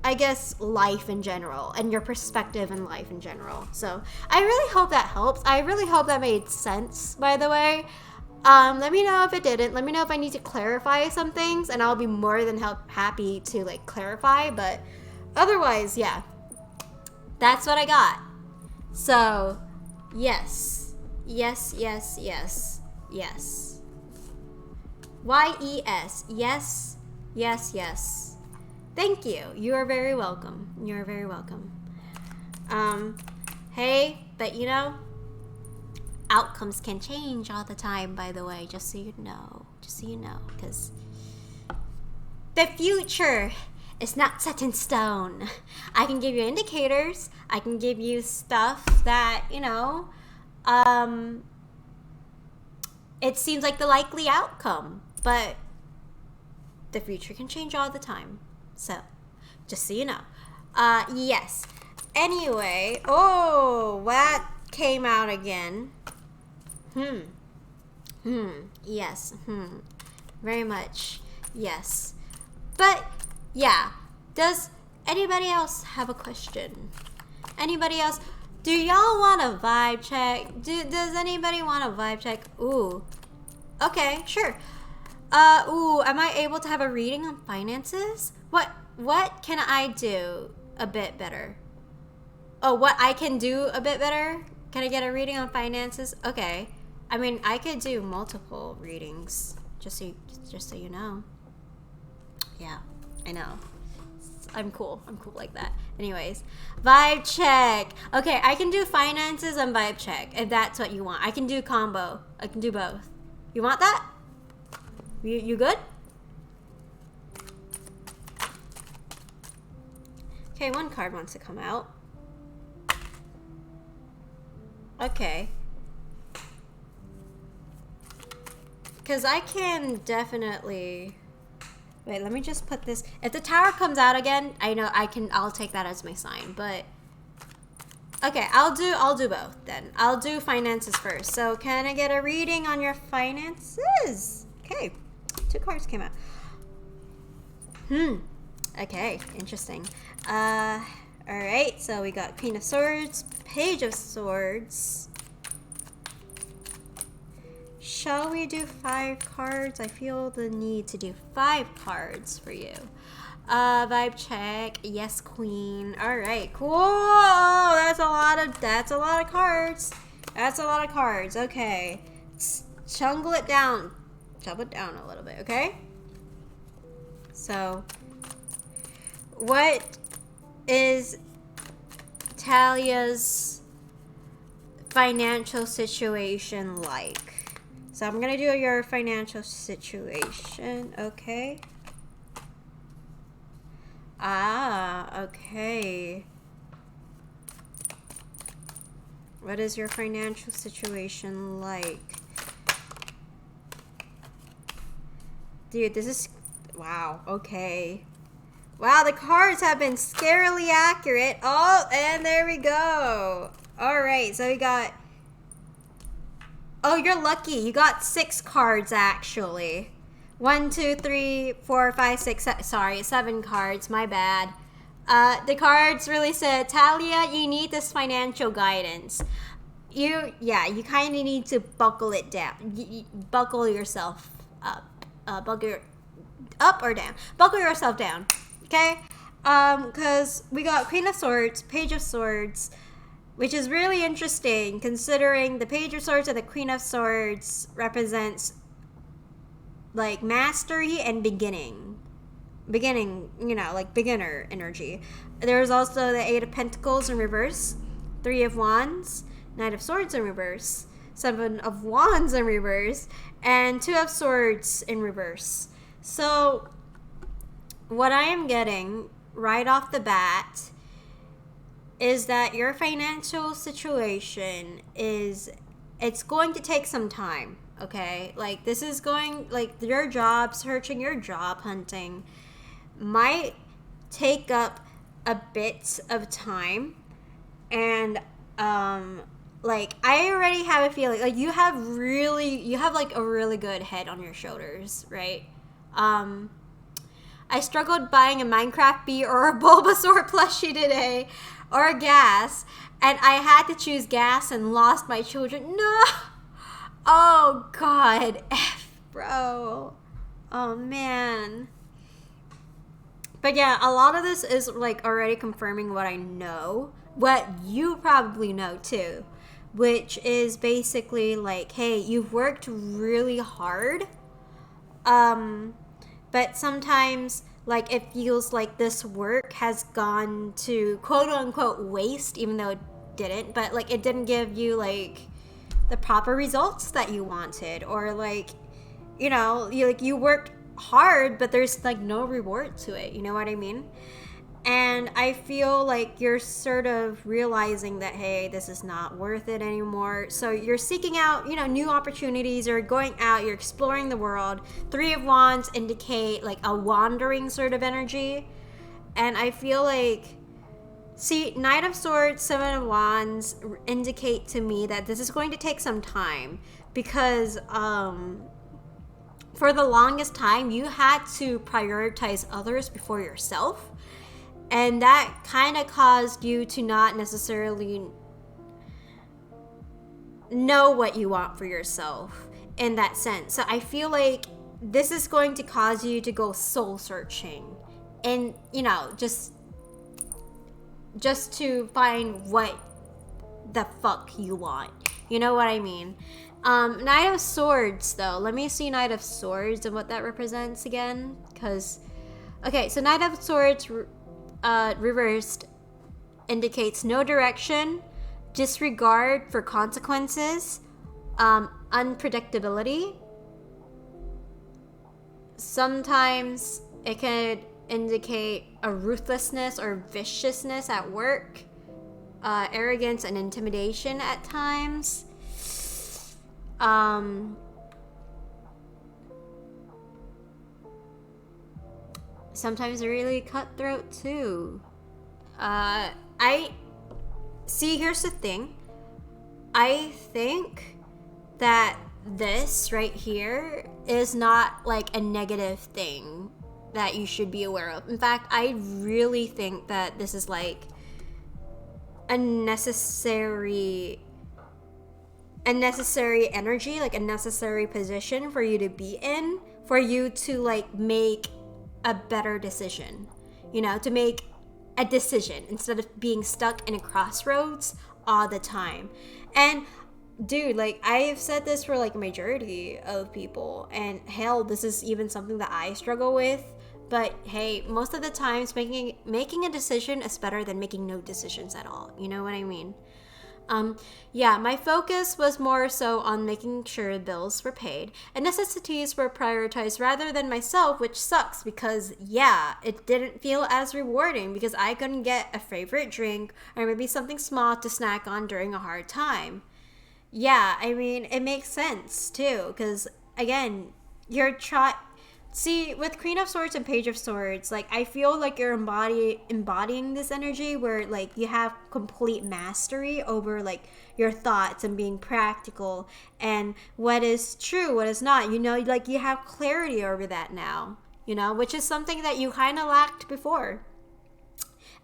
I guess, life in general, and your perspective in life in general. So, I really hope that helps. I really hope that made sense, by the way. Let me know if it didn't. Let me know if I need to clarify some things, and I'll be more than happy to, like, clarify. But otherwise, yeah, that's what I got. So, yes. Yes, yes, yes, yes. Y-E-S. Yes, yes, yes. Thank you. You are very welcome. You are very welcome. Hey, but outcomes can change all the time, by the way, just so you know, because the future is not set in stone. I can give you indicators, I can give you stuff that, it seems like the likely outcome, but the future can change all the time, so, just so you know. Yes. Anyway, that came out again. Yes. Very much. Yes. But, yeah. Does anybody else have a question? Anybody else? Do y'all want a vibe check? Does anybody want a vibe check? Ooh. Okay, sure. Am I able to have a reading on finances? What can I do a bit better? Oh, what I can do a bit better? Can I get a reading on finances? Okay. I mean, I could do multiple readings, just so you know. Yeah, I know. I'm cool. I'm cool like that. Anyways, vibe check. Okay, I can do finances and vibe check if that's what you want. I can do combo. I can do both. You want that? You good? Okay, one card wants to come out. Okay. Because I can definitely... Wait, let me just put this... If the tower comes out again, I know I'll take that as my sign, but... Okay, I'll do both then. I'll do finances first. So can I get a reading on your finances? Okay, 2 cards came out. Okay, interesting. Alright, so we got Queen of Swords, Page of Swords. Shall we do 5 cards? I feel the need to do 5 cards for you. Vibe check. Yes, Queen. Alright, cool. That's a lot of cards. That's a lot of cards. Okay. Chungle it down. Chop it down a little bit, okay? So, what is Talia's financial situation like? So I'm gonna do your financial situation, okay? Ah, okay. What is your financial situation like? Dude, this is... Wow, okay. Wow, the cards have been scarily accurate. Oh, and there we go. Alright, so we got... Oh, you're lucky. You got 6 cards, actually. 1, 2, 3, 4, 5, 6, sorry, 7 cards. My bad. The cards really said, Talia, you need this financial guidance. You kind of need to buckle it down. Buckle yourself up. Up or down. Buckle yourself down. Okay? Because we got Queen of Swords, Page of Swords, which is really interesting considering the Page of Swords and the Queen of Swords represents like mastery and beginning, like beginner energy. There's also the 8 of Pentacles in reverse, 3 of Wands, Knight of Swords in reverse, 7 of Wands in reverse, and 2 of Swords in reverse. So what I am getting right off the bat is that your financial situation it's going to take some time, okay? Like, this is going, like, your job searching, your job hunting might take up a bit of time. And, like, I already have a feeling, like, you have like a really good head on your shoulders, right? I struggled buying a Minecraft bee or a Bulbasaur plushie today, or gas, and I had to choose gas and lost my children. No! Oh, God. F, bro. Oh, man. But yeah, a lot of this is, like, already confirming what I know. What you probably know, too. Which is basically, like, hey, you've worked really hard. But sometimes, like, it feels like this work has gone to quote-unquote waste, even though it didn't. But, like, it didn't give you, like, the proper results that you wanted. Or, like, you know, you worked hard, but there's, like, no reward to it. You know what I mean? And I feel like you're sort of realizing that, hey, this is not worth it anymore. So you're seeking out, you know, new opportunities. You're going out, you're exploring the world. 3 of Wands indicate like a wandering sort of energy. And I feel like, see, Knight of Swords, 7 of Wands indicate to me that this is going to take some time. Because for the longest time, you had to prioritize others before yourself. And that kind of caused you to not necessarily know what you want for yourself in that sense. So I feel like this is going to cause you to go soul searching and, you know, just just to find what the fuck you want. You know what I mean? Knight of Swords, though. Let me see Knight of Swords and what that represents again. Because, okay, so Knight of Swords reversed indicates no direction, disregard for consequences, unpredictability. Sometimes it could indicate a ruthlessness or viciousness at work, arrogance and intimidation at times. Sometimes really cutthroat too. I see, here's the thing. I think that this right here is not like a negative thing that you should be aware of. In fact, I really think that this is like a necessary energy, like a necessary position for you to be in, for you to like make a better decision, you know, to make a decision instead of being stuck in a crossroads all the time. And dude, like, I've said this for like a majority of people, and hell, this is even something that I struggle with. But hey, most of the times making a decision is better than making no decisions at all. You know what I mean? Yeah, my focus was more so on making sure bills were paid and necessities were prioritized rather than myself, which sucks because, yeah, it didn't feel as rewarding because I couldn't get a favorite drink or maybe something small to snack on during a hard time. Yeah, I mean, it makes sense too because, again, See, with Queen of Swords and Page of Swords, like, I feel like you're embodying this energy where, like, you have complete mastery over, like, your thoughts and being practical and what is true, what is not. You know, like, you have clarity over that now, you know, which is something that you kind of lacked before.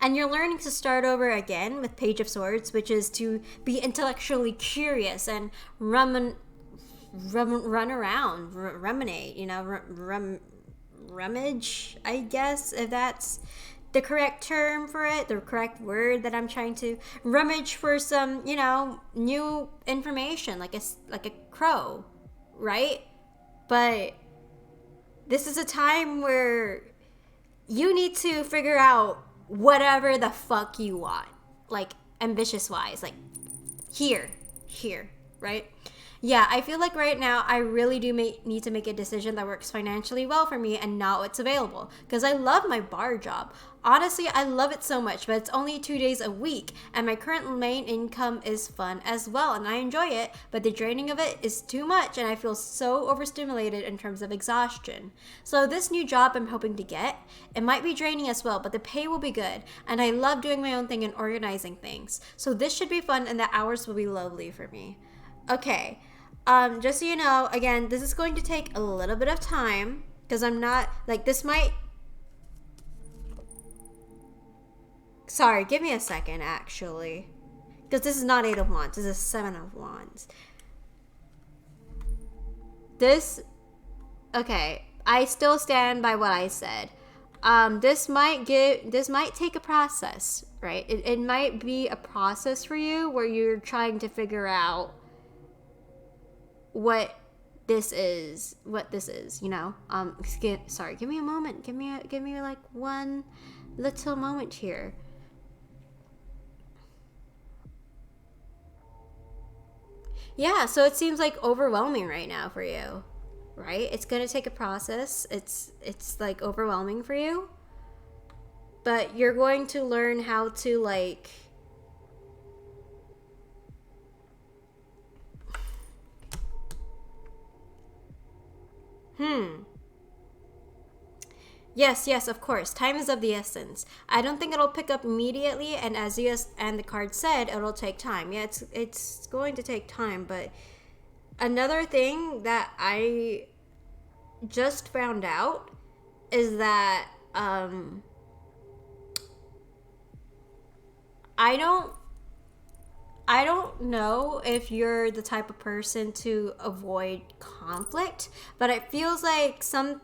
And you're learning to start over again with Page of Swords, which is to be intellectually curious and run around, ruminate, you know, rummage, I guess, if that's the correct term for it, the correct word that I'm trying to rummage for some, you know, new information, like a crow, right? But this is a time where you need to figure out whatever the fuck you want, like ambitious wise, like here, right? Yeah, I feel like right now I really do need to make a decision that works financially well for me and not what's available. Because I love my bar job. Honestly, I love it so much, but it's only 2 days a week. And my current main income is fun as well, and I enjoy it. But the draining of it is too much, and I feel so overstimulated in terms of exhaustion. So this new job I'm hoping to get, it might be draining as well, but the pay will be good. And I love doing my own thing and organizing things. So this should be fun, and the hours will be lovely for me. Okay. Just so you know, again, this is going to take a little bit of time because I'm not, like, this might, sorry, give me a second, actually, because this is not 8 of Wands, this is 7 of Wands. Okay, I still stand by what I said. This might take a process, right? It might be a process for you where you're trying to figure out what this is, you know. Sorry, give me a moment. Give me like one little moment here. Yeah, so it seems like overwhelming right now for you, right? It's gonna take a process. It's like overwhelming for you, but you're going to learn how to like Yes, of course. Time is of the essence. I don't think it'll pick up immediately, and as and the card said, it'll take time. Yeah, it's going to take time, but another thing that I just found out is that I don't know if you're the type of person to avoid conflict, but it feels like something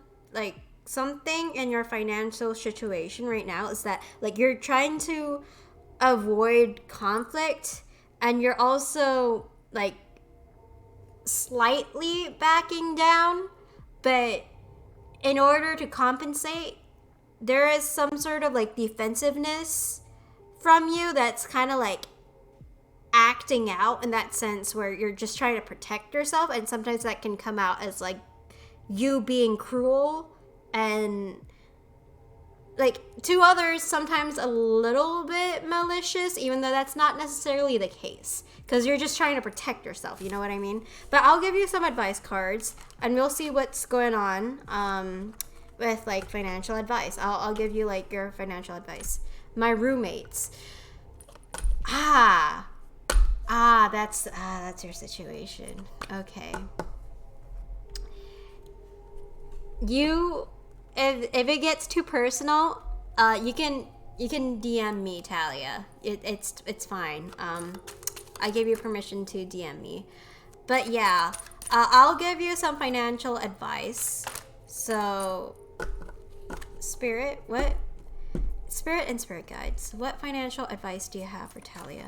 in your financial situation right now is that like you're trying to avoid conflict, and you're also like slightly backing down, but in order to compensate, there is some sort of like defensiveness from you that's kind of like acting out in that sense where you're just trying to protect yourself, and sometimes that can come out as like you being cruel and like to others, sometimes a little bit malicious, even though that's not necessarily the case, because you're just trying to protect yourself, you know what I mean? But I'll give you some advice cards and we'll see what's going on with like financial advice. I'll give you like your financial advice. My roommates. That's your situation. Okay. If it gets too personal, you can DM me, Talia. It's fine. I gave you permission to DM me. But yeah, I'll give you some financial advice. So, Spirit, what? Spirit and Spirit Guides, what financial advice do you have for Talia?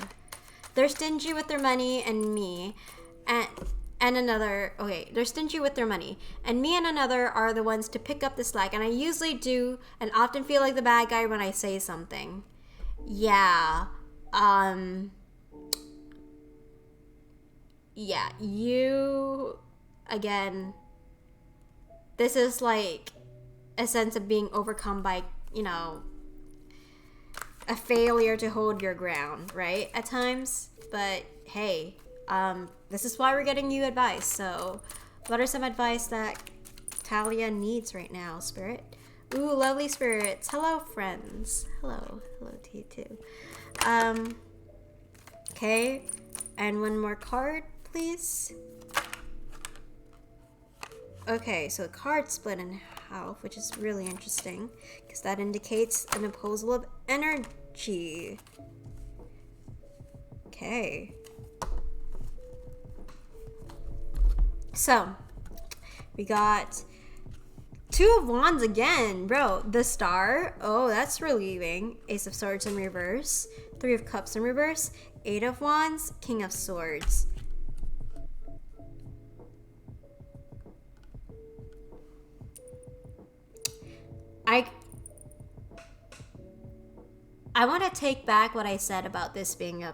They're stingy with their money and me, and another, okay, they're stingy with their money, and me and another are the ones to pick up the slack, and I usually do and often feel like the bad guy when I say something. Yeah, yeah, you, again, this is like a sense of being overcome by, you know, a failure to hold your ground, right? At times, but hey, this is why we're getting you advice. So, what are some advice that Talia needs right now, Spirit? Ooh, lovely spirits. Hello, friends. Hello to you too. Okay, and one more card, please. Okay, so the card split in half, which is really interesting because that indicates an opposal of energy. Okay. So, we got Two of Wands again, bro. The Star. Oh, that's relieving. Ace of Swords in reverse. Three of Cups in reverse. Eight of Wands. King of Swords. I want to take back what I said about this being a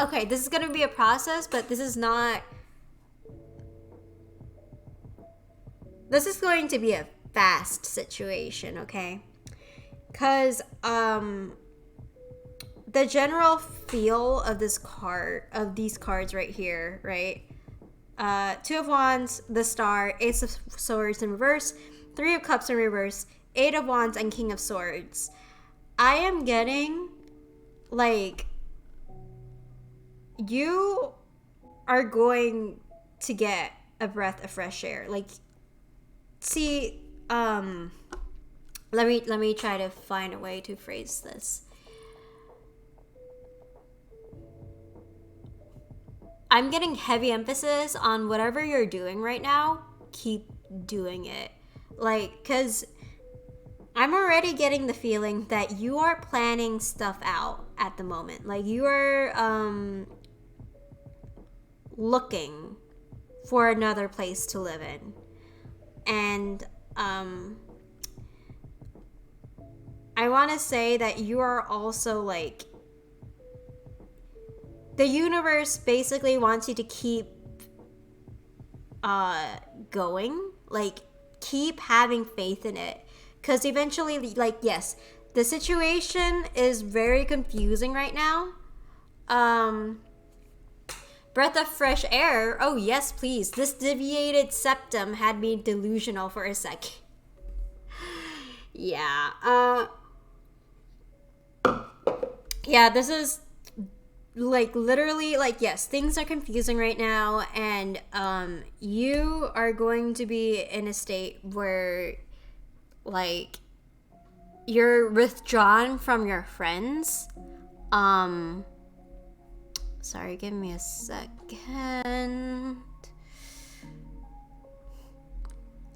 okay, this is going to be a process, but this is not... This is going to be a fast situation, okay? Because, the general feel of this card, of these cards right here, right? Two of Wands, the Star, Ace of Swords in reverse, Three of Cups in reverse, Eight of Wands, and King of Swords. I am getting, like, you are going to get a breath of fresh air. Like, see, let me try to find a way to phrase this. I'm getting heavy emphasis on whatever you're doing right now, keep doing it. Like, because I'm already getting the feeling that you are planning stuff out at the moment. Like, you are looking for another place to live in. And I want to say that you are also, like, the universe basically wants you to keep going. Like, keep having faith in it. Because eventually, like, yes, the situation is very confusing right now. Breath of fresh air. Oh, yes, please. This deviated septum had me delusional for a sec. Yeah. Yeah, this is, like, literally, like, yes, things are confusing right now. And you are going to be in a state where, like, you're withdrawn from your friends. Sorry, give me a second.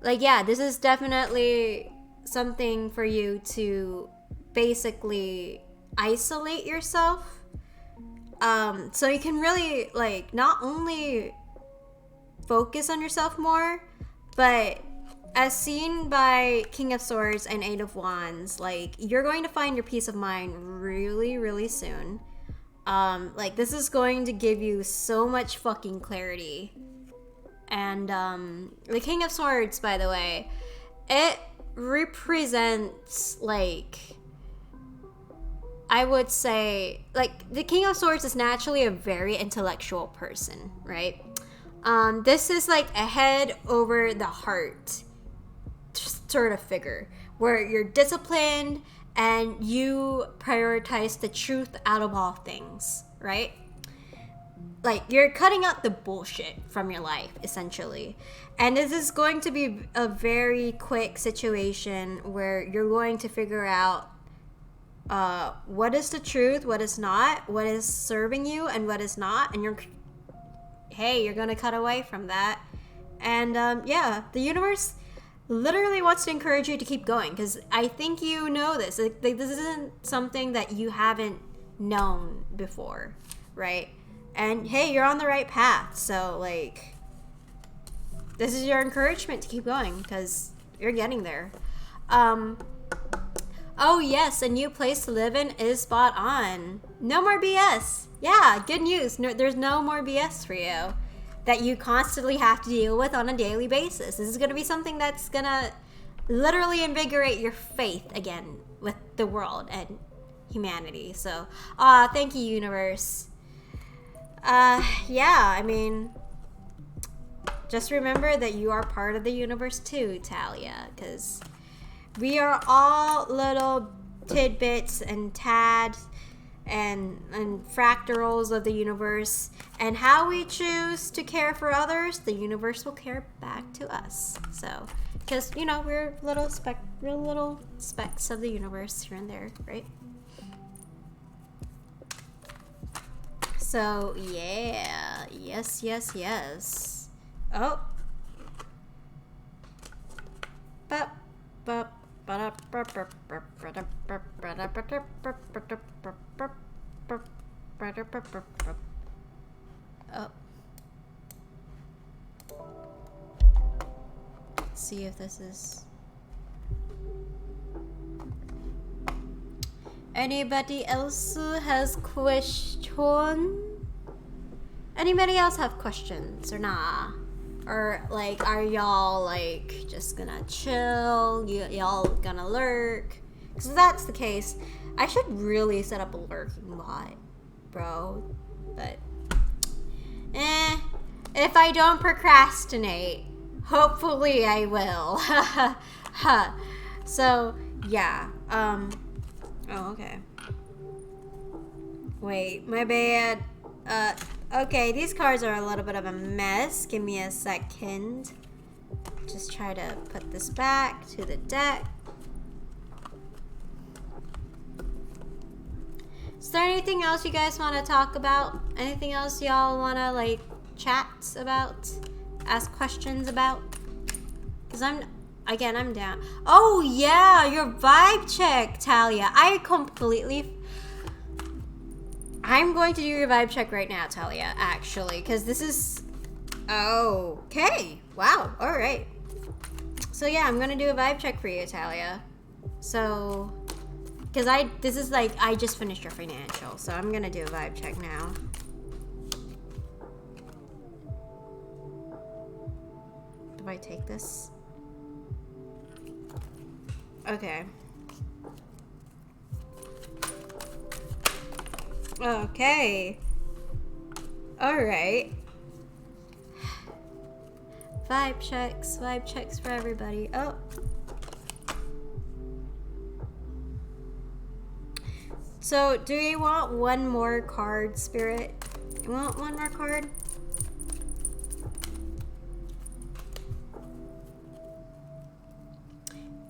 Like, yeah, this is definitely something for you to basically isolate yourself. So you can really like not only focus on yourself more, but as seen by King of Swords and Eight of Wands, like you're going to find your peace of mind really, really soon. Like this is going to give you so much fucking clarity. And the King of Swords, by the way, it represents like, I would say, like the King of Swords is naturally a very intellectual person, right? This is like a head over the heart sort of figure where you're disciplined and you prioritize the truth out of all things, right? Like you're cutting out the bullshit from your life essentially. And this is going to be a very quick situation where you're going to figure out what is the truth, what is not, what is serving you and what is not, and you're gonna cut away from that. And yeah, the universe literally wants to encourage you to keep going, because I think you know this. Like, this isn't something that you haven't known before, right? And hey, you're on the right path. So like, this is your encouragement to keep going because you're getting there. Oh yes, a new place to live in is spot on. No more BS. Yeah, good news. No, there's no more BS for you that you constantly have to deal with on a daily basis. This is going to be something that's going to literally invigorate your faith again with the world and humanity. So, thank you, universe. Yeah, I mean, just remember that you are part of the universe too, Talia, because we are all little tidbits and tads and fractals of the universe, and how we choose to care for others, the universe will care back to us. So, because you know, we're little specks of the universe here and there, right? So yeah, yes. Oh, oh. Let's see if this is. Anybody else has question? Anybody else have questions or nah? Or like, are y'all like just gonna chill? Y'all gonna lurk? Because if that's the case, I should really set up a lurking bot, bro. But if I don't procrastinate, hopefully I will. So yeah. Oh, okay. Wait, my bad. Okay, these cards are a little bit of a mess. Give me a second. Just try to put this back to the deck. Is there anything else you guys want to talk about? Anything else y'all want to, like, chat about? Ask questions about? Because I'm down. Oh, yeah, your vibe check, Talia. I'm going to do your vibe check right now, Talia, actually, because this is... Okay. Wow. All right. So, yeah, I'm going to do a vibe check for you, Talia. So, because I just finished your financial, so I'm going to do a vibe check now. Do I take this? Okay. Okay. Alright. Vibe checks for everybody. Oh. So, do you want one more card, Spirit? You want one more card?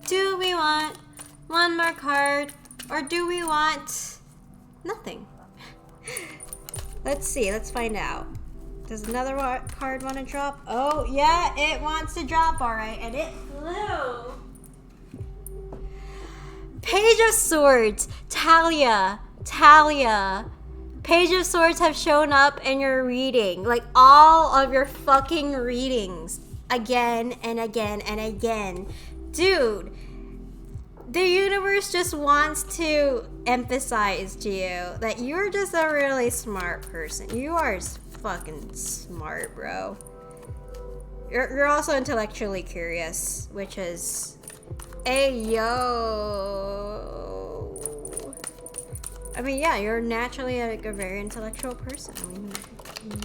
Do we want one more card, or do we want nothing? Let's see, let's find out. Does another card want to drop? Oh, yeah, it wants to drop, all right, and it flew. Page of Swords, Talia, Talia, Page of Swords have shown up in your reading. Like, all of your fucking readings. Again and again and again. Dude, the universe just wants to emphasize to you that you're just a really smart person. You are fucking smart, bro. You're also intellectually curious, which is... Ayo. I mean, yeah, you're naturally like a very intellectual person. I mean,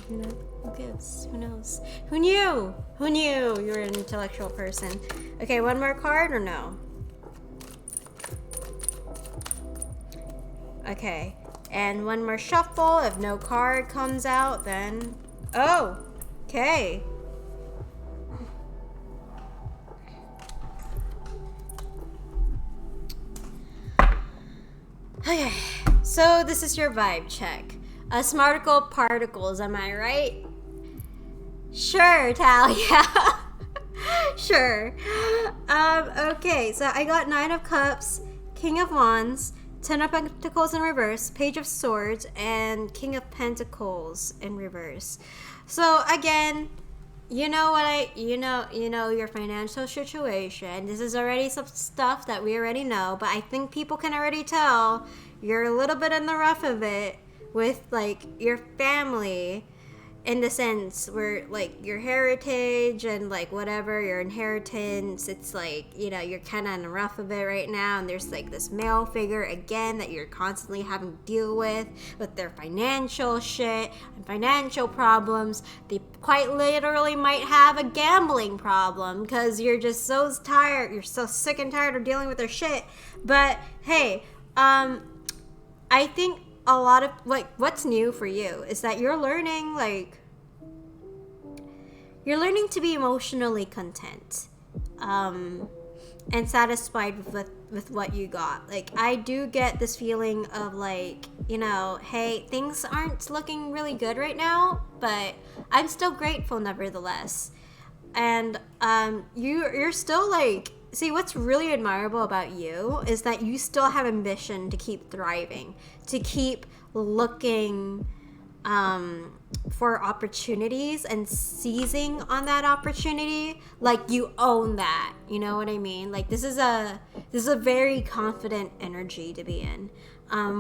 you know, who gives? Who knows? Who knew? Who knew you're an intellectual person? Okay, one more card or no? Okay, and one more shuffle. If no card comes out, then... Oh, okay. Okay, so this is your vibe check. Smarticle particles, am I right? Sure, Talia. Sure. Okay, so I got 9 of Cups, King of Wands, 10 of Pentacles in reverse, Page of Swords, and King of Pentacles in reverse. So again, you know your financial situation. This is already some stuff that we already know, but I think people can already tell you're a little bit in the rough of it with like your family, in the sense where like your heritage and like whatever your inheritance, it's like, you know, you're kind of in the rough of it right now, and there's like this male figure again that you're constantly having to deal with their financial shit and financial problems. They quite literally might have a gambling problem because you're just so tired, you're so sick and tired of dealing with their shit. But hey, I think a lot of like what's new for you is that you're learning to be emotionally content and satisfied with what you got. Like, I do get this feeling of like, you know, hey, things aren't looking really good right now, but I'm still grateful nevertheless. And you're still like, see, what's really admirable about you is that you still have ambition to keep thriving, to keep looking for opportunities and seizing on that opportunity. Like, you own that, you know what I mean? Like, this is a very confident energy to be in,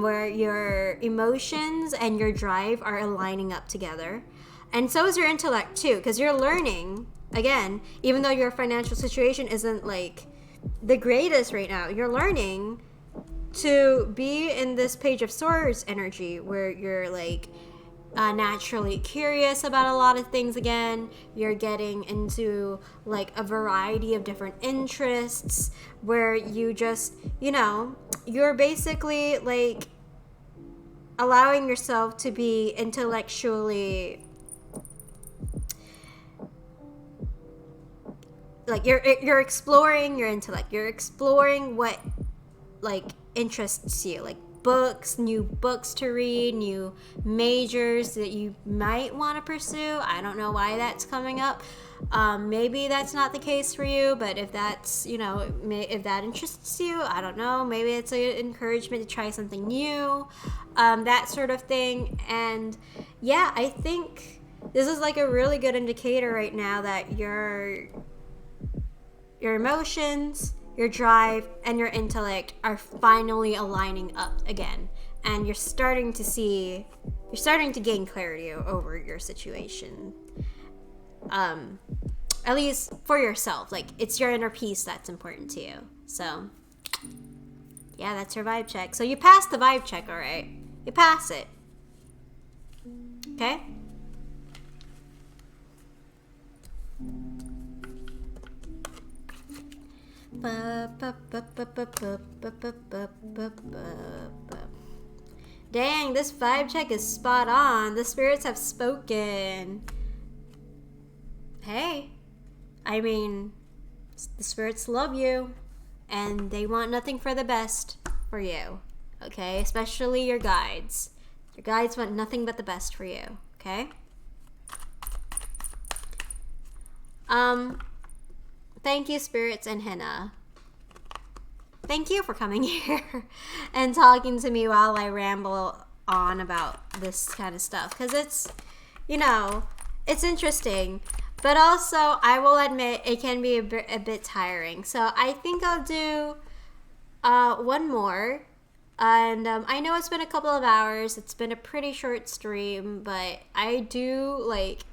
where your emotions and your drive are aligning up together, and so is your intellect too, because you're learning. Again, even though your financial situation isn't like the greatest right now, you're learning to be in this Page of Swords energy where you're like naturally curious about a lot of things again. You're getting into like a variety of different interests where you just, you know, you're basically like allowing yourself to be intellectually, like you're exploring your intellect. You're exploring what like interests you, like books, new books to read, new majors that you might want to pursue. I don't know why that's coming up. Maybe that's not the case for you, but if that's, you know, if that interests you, I don't know, maybe it's an encouragement to try something new, that sort of thing. And yeah, I think this is like a really good indicator right now that your emotions, your drive, and your intellect are finally aligning up again, and you're starting to gain clarity over your situation, at least for yourself. Like, it's your inner peace that's important to you. So yeah, that's your vibe check. So you passed the vibe check, all right? You pass it, okay? Dang, this vibe check is spot on. The spirits have spoken. Hey, I mean, the spirits love you, and they want nothing for the best for you, okay? Especially your guides. Your guides want nothing but the best for you, okay? Thank you, spirits and henna. thank you for coming here and talking to me while I ramble on about this kind of stuff, because it's, you know, it's interesting, but also I will admit it can be a bit tiring. So I think I'll do one more. And I know it's been a couple of hours. It's been a pretty short stream, but I do like,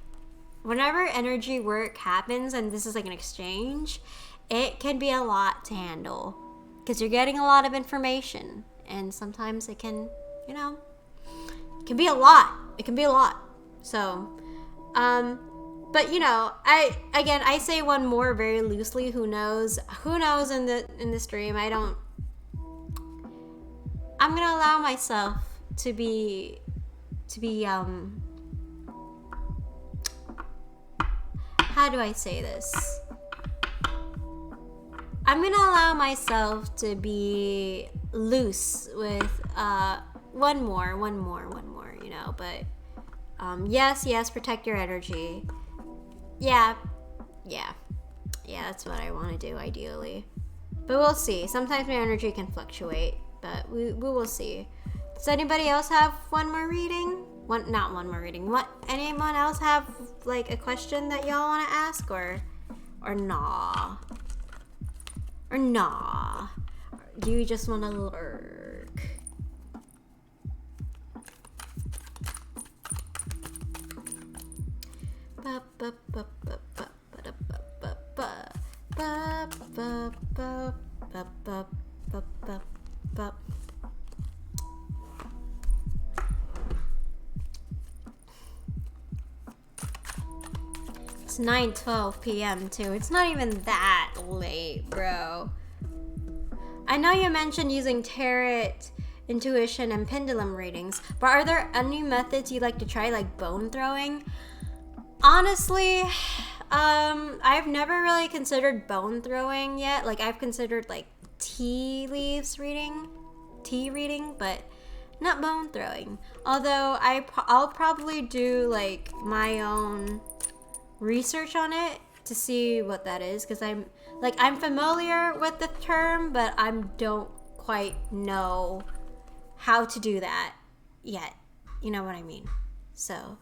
whenever energy work happens and this is like an exchange, it can be a lot to handle because you're getting a lot of information, and sometimes it can, you know, it can be a lot. It can be a lot. So, but you know, I say one more very loosely. Who knows in the stream? I'm gonna allow myself to be how do I say this? I'm gonna allow myself to be loose with one more, you know, but yes, protect your energy. Yeah, that's what I want to do ideally. But we'll see. Sometimes my energy can fluctuate, but we will see. Does anybody else have one more reading? Not one more reading. What? Anyone else have like a question that y'all want to ask, or nah? Or nah? Do you just want to lurk? It's 9:12 p.m. too. It's not even that late, bro. I know you mentioned using tarot, intuition, and pendulum readings, but are there any methods you'd like to try, like bone throwing? Honestly, I've never really considered bone throwing yet. Like, I've considered like tea reading, but not bone throwing. Although I'll probably do like my own research on it to see what that is, because I'm familiar with the term, but I don't quite know how to do that yet. You know what I mean? So,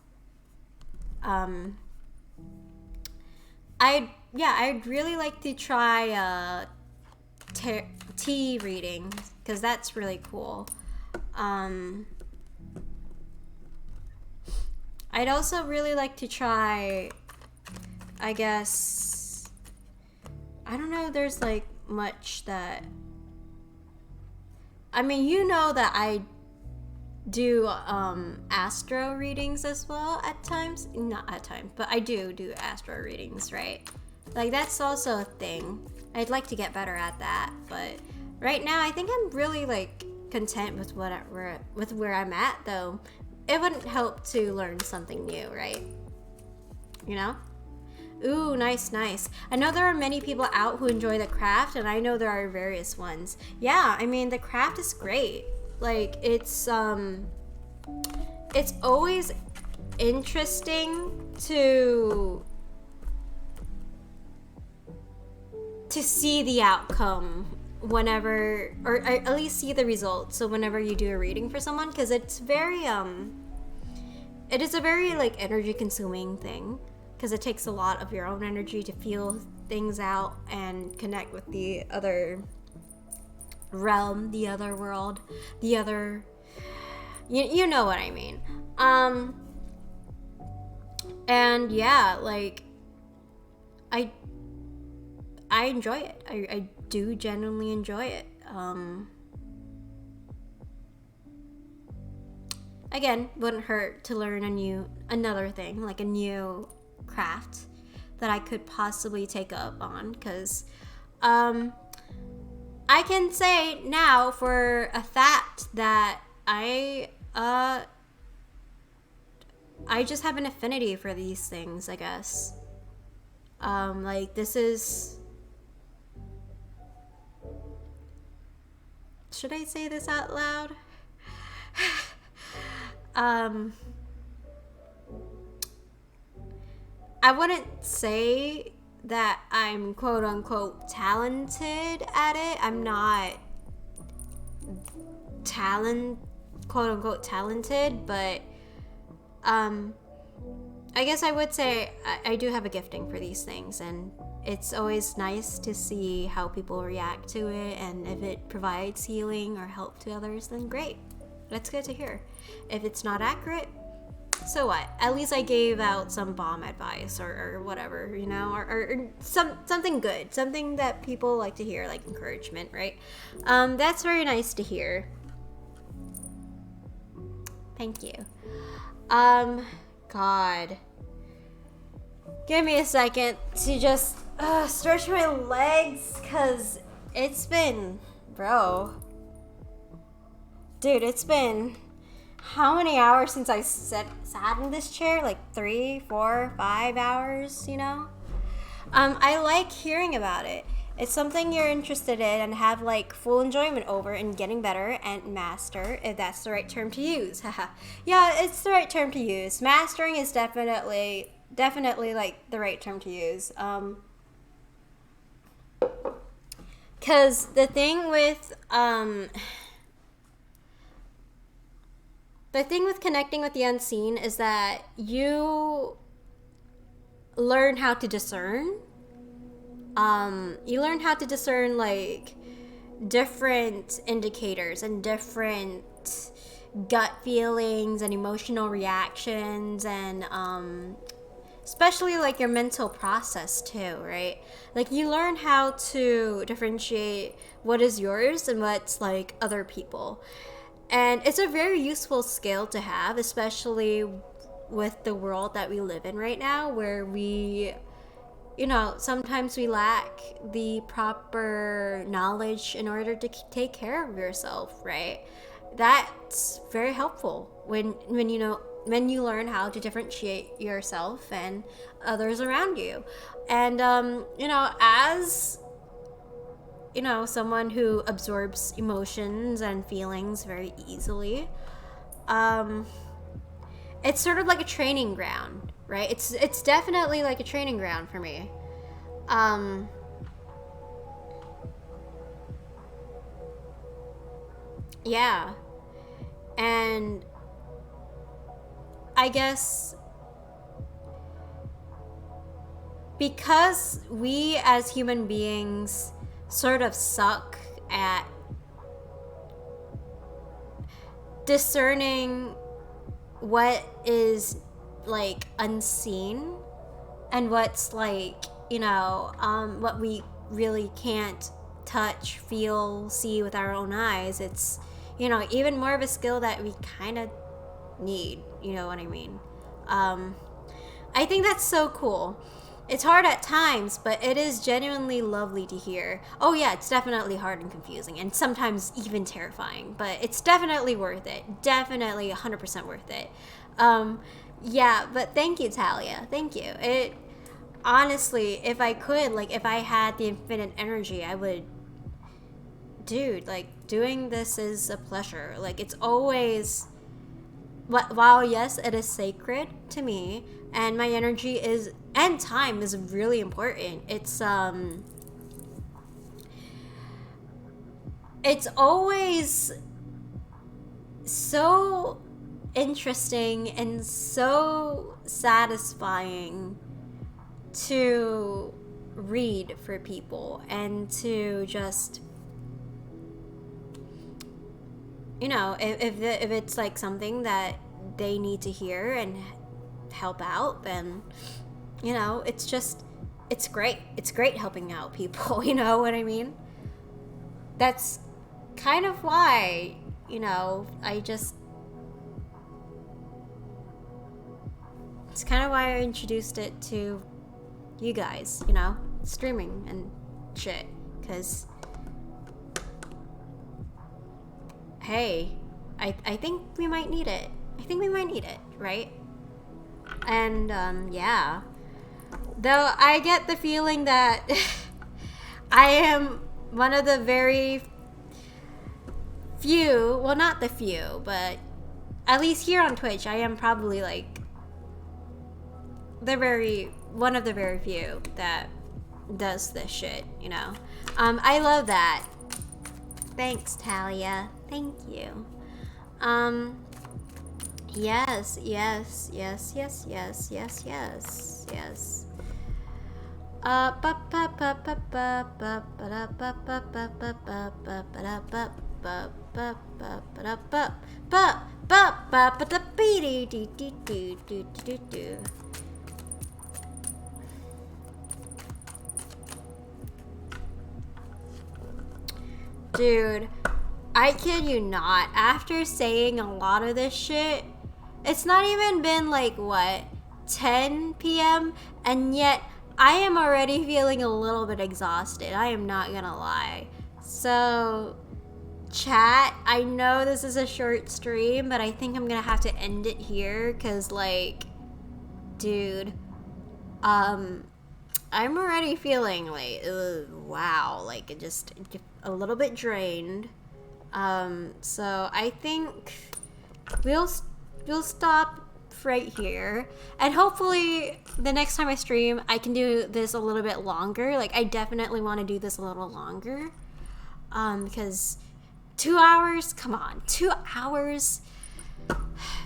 I'd really like to try tea reading, because that's really cool. I'd also really like to try, I guess, I don't know, there's like much that, I mean, you know that I do astro readings as well at times. Not at times, but I do astro readings, right? Like, that's also a thing. I'd like to get better at that, but right now I think I'm really like content with where I'm at, though. It wouldn't help to learn something new, right? You know? Ooh, nice. I know there are many people out who enjoy the craft, and I know there are various ones. Yeah, I mean, the craft is great. Like, it's always interesting to see the outcome whenever, or at least see the results. So whenever you do a reading for someone, because it's very it is a very like energy consuming thing, because it takes a lot of your own energy to feel things out and connect with the other realm, the other world, the other, you know what I mean. And yeah, like, I enjoy it. I do genuinely enjoy it. Again, wouldn't hurt to learn another thing, like a new craft that I could possibly take up on, because I can say now for a fact that I just have an affinity for these things, I guess. Like, this is, should I say this out loud? I wouldn't say that I'm quote unquote talented at it. I'm not quote unquote talented, but I guess I would say I do have a gifting for these things, and it's always nice to see how people react to it, and if it provides healing or help to others, then great. That's good to hear. If it's not accurate, so what? At least I gave out some bomb advice or whatever, you know, or something good, something that people like to hear, like encouragement, right? That's very nice to hear. Thank you. God. Give me a second to just stretch my legs, because it's been, bro. Dude, it's been how many hours since I sat in this chair? Like 3, 4, 5 hours, you know? I like hearing about it. It's something you're interested in and have like full enjoyment over and getting better and master, if that's the right term to use. Yeah, it's the right term to use. Mastering is definitely like the right term to use. Cause the thing with connecting with the unseen is that you learn how to discern. You learn how to discern like different indicators and different gut feelings and emotional reactions, and especially like your mental process too, right? Like you learn how to differentiate what is yours and what's like other people. And it's a very useful skill to have, especially with the world that we live in right now, where we, you know, sometimes we lack the proper knowledge in order to take care of yourself, right? That's very helpful when you learn how to differentiate yourself and others around you. And you know, as you know, someone who absorbs emotions and feelings very easily, it's sort of like a training ground, right? It's definitely like a training ground for me. Yeah. And I guess because we as human beings sort of suck at discerning what is like unseen and what's like, you know, what we really can't touch, feel, see with our own eyes. It's, you know, even more of a skill that we kind of need, you know what I mean? I think that's so cool. It's hard at times, but it is genuinely lovely to hear. Oh yeah, it's definitely hard and confusing and sometimes even terrifying, but it's definitely worth it. Definitely 100% worth it. Yeah, but thank you, Talia. Thank you. It honestly, if I could, like if I had the infinite energy, I would, dude, like doing this is a pleasure. Like it's always, while yes, it is sacred to me, and my energy is, and time is really important. It's always so interesting and so satisfying to read for people and to just, you know, if it's like something that they need to hear and help out, then, you know, it's great. It's great helping out people, you know what I mean? That's kind of why, you know, it's kind of why I introduced it to you guys, you know, streaming and shit, because hey, I think we might need it. I think we might need it, right? And yeah, though I get the feeling that I am one of the very few, well, not the few, but at least here on Twitch, I am probably like one of the very few that does this shit, you know. I love that. Thanks, Talia. Thank you. Yes, yes, yes, yes, yes, yes, yes, yes. Dude, I kid you not. After saying a lot of this shit, it's not even been like what, 10 p.m. and yet I am already feeling a little bit exhausted. I am not gonna lie. So, chat, I know this is a short stream, but I think I'm gonna have to end it here because, like, dude, I'm already feeling like, wow, like just a little bit drained. So I think we'll stop right here, and hopefully the next time I stream I can do this a little bit longer. Like, I definitely want to do this a little longer, because 2 hours, come on, 2 hours.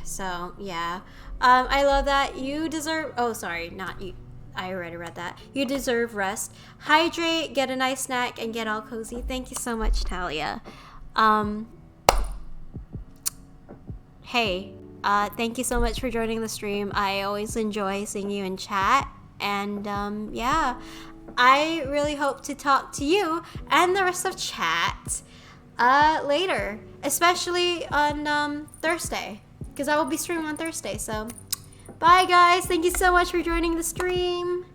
So yeah, I love that. You deserve, oh sorry, not you, I already read that. You deserve rest, hydrate, get a nice snack, and get all cozy. Thank you so much, Talia. Hey, thank you so much for joining the stream. I always enjoy seeing you in chat, and yeah, I really hope to talk to you and the rest of chat later, especially on Thursday, because I will be streaming on Thursday. So bye guys, thank you so much for joining the stream.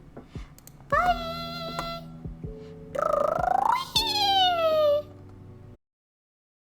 Bye.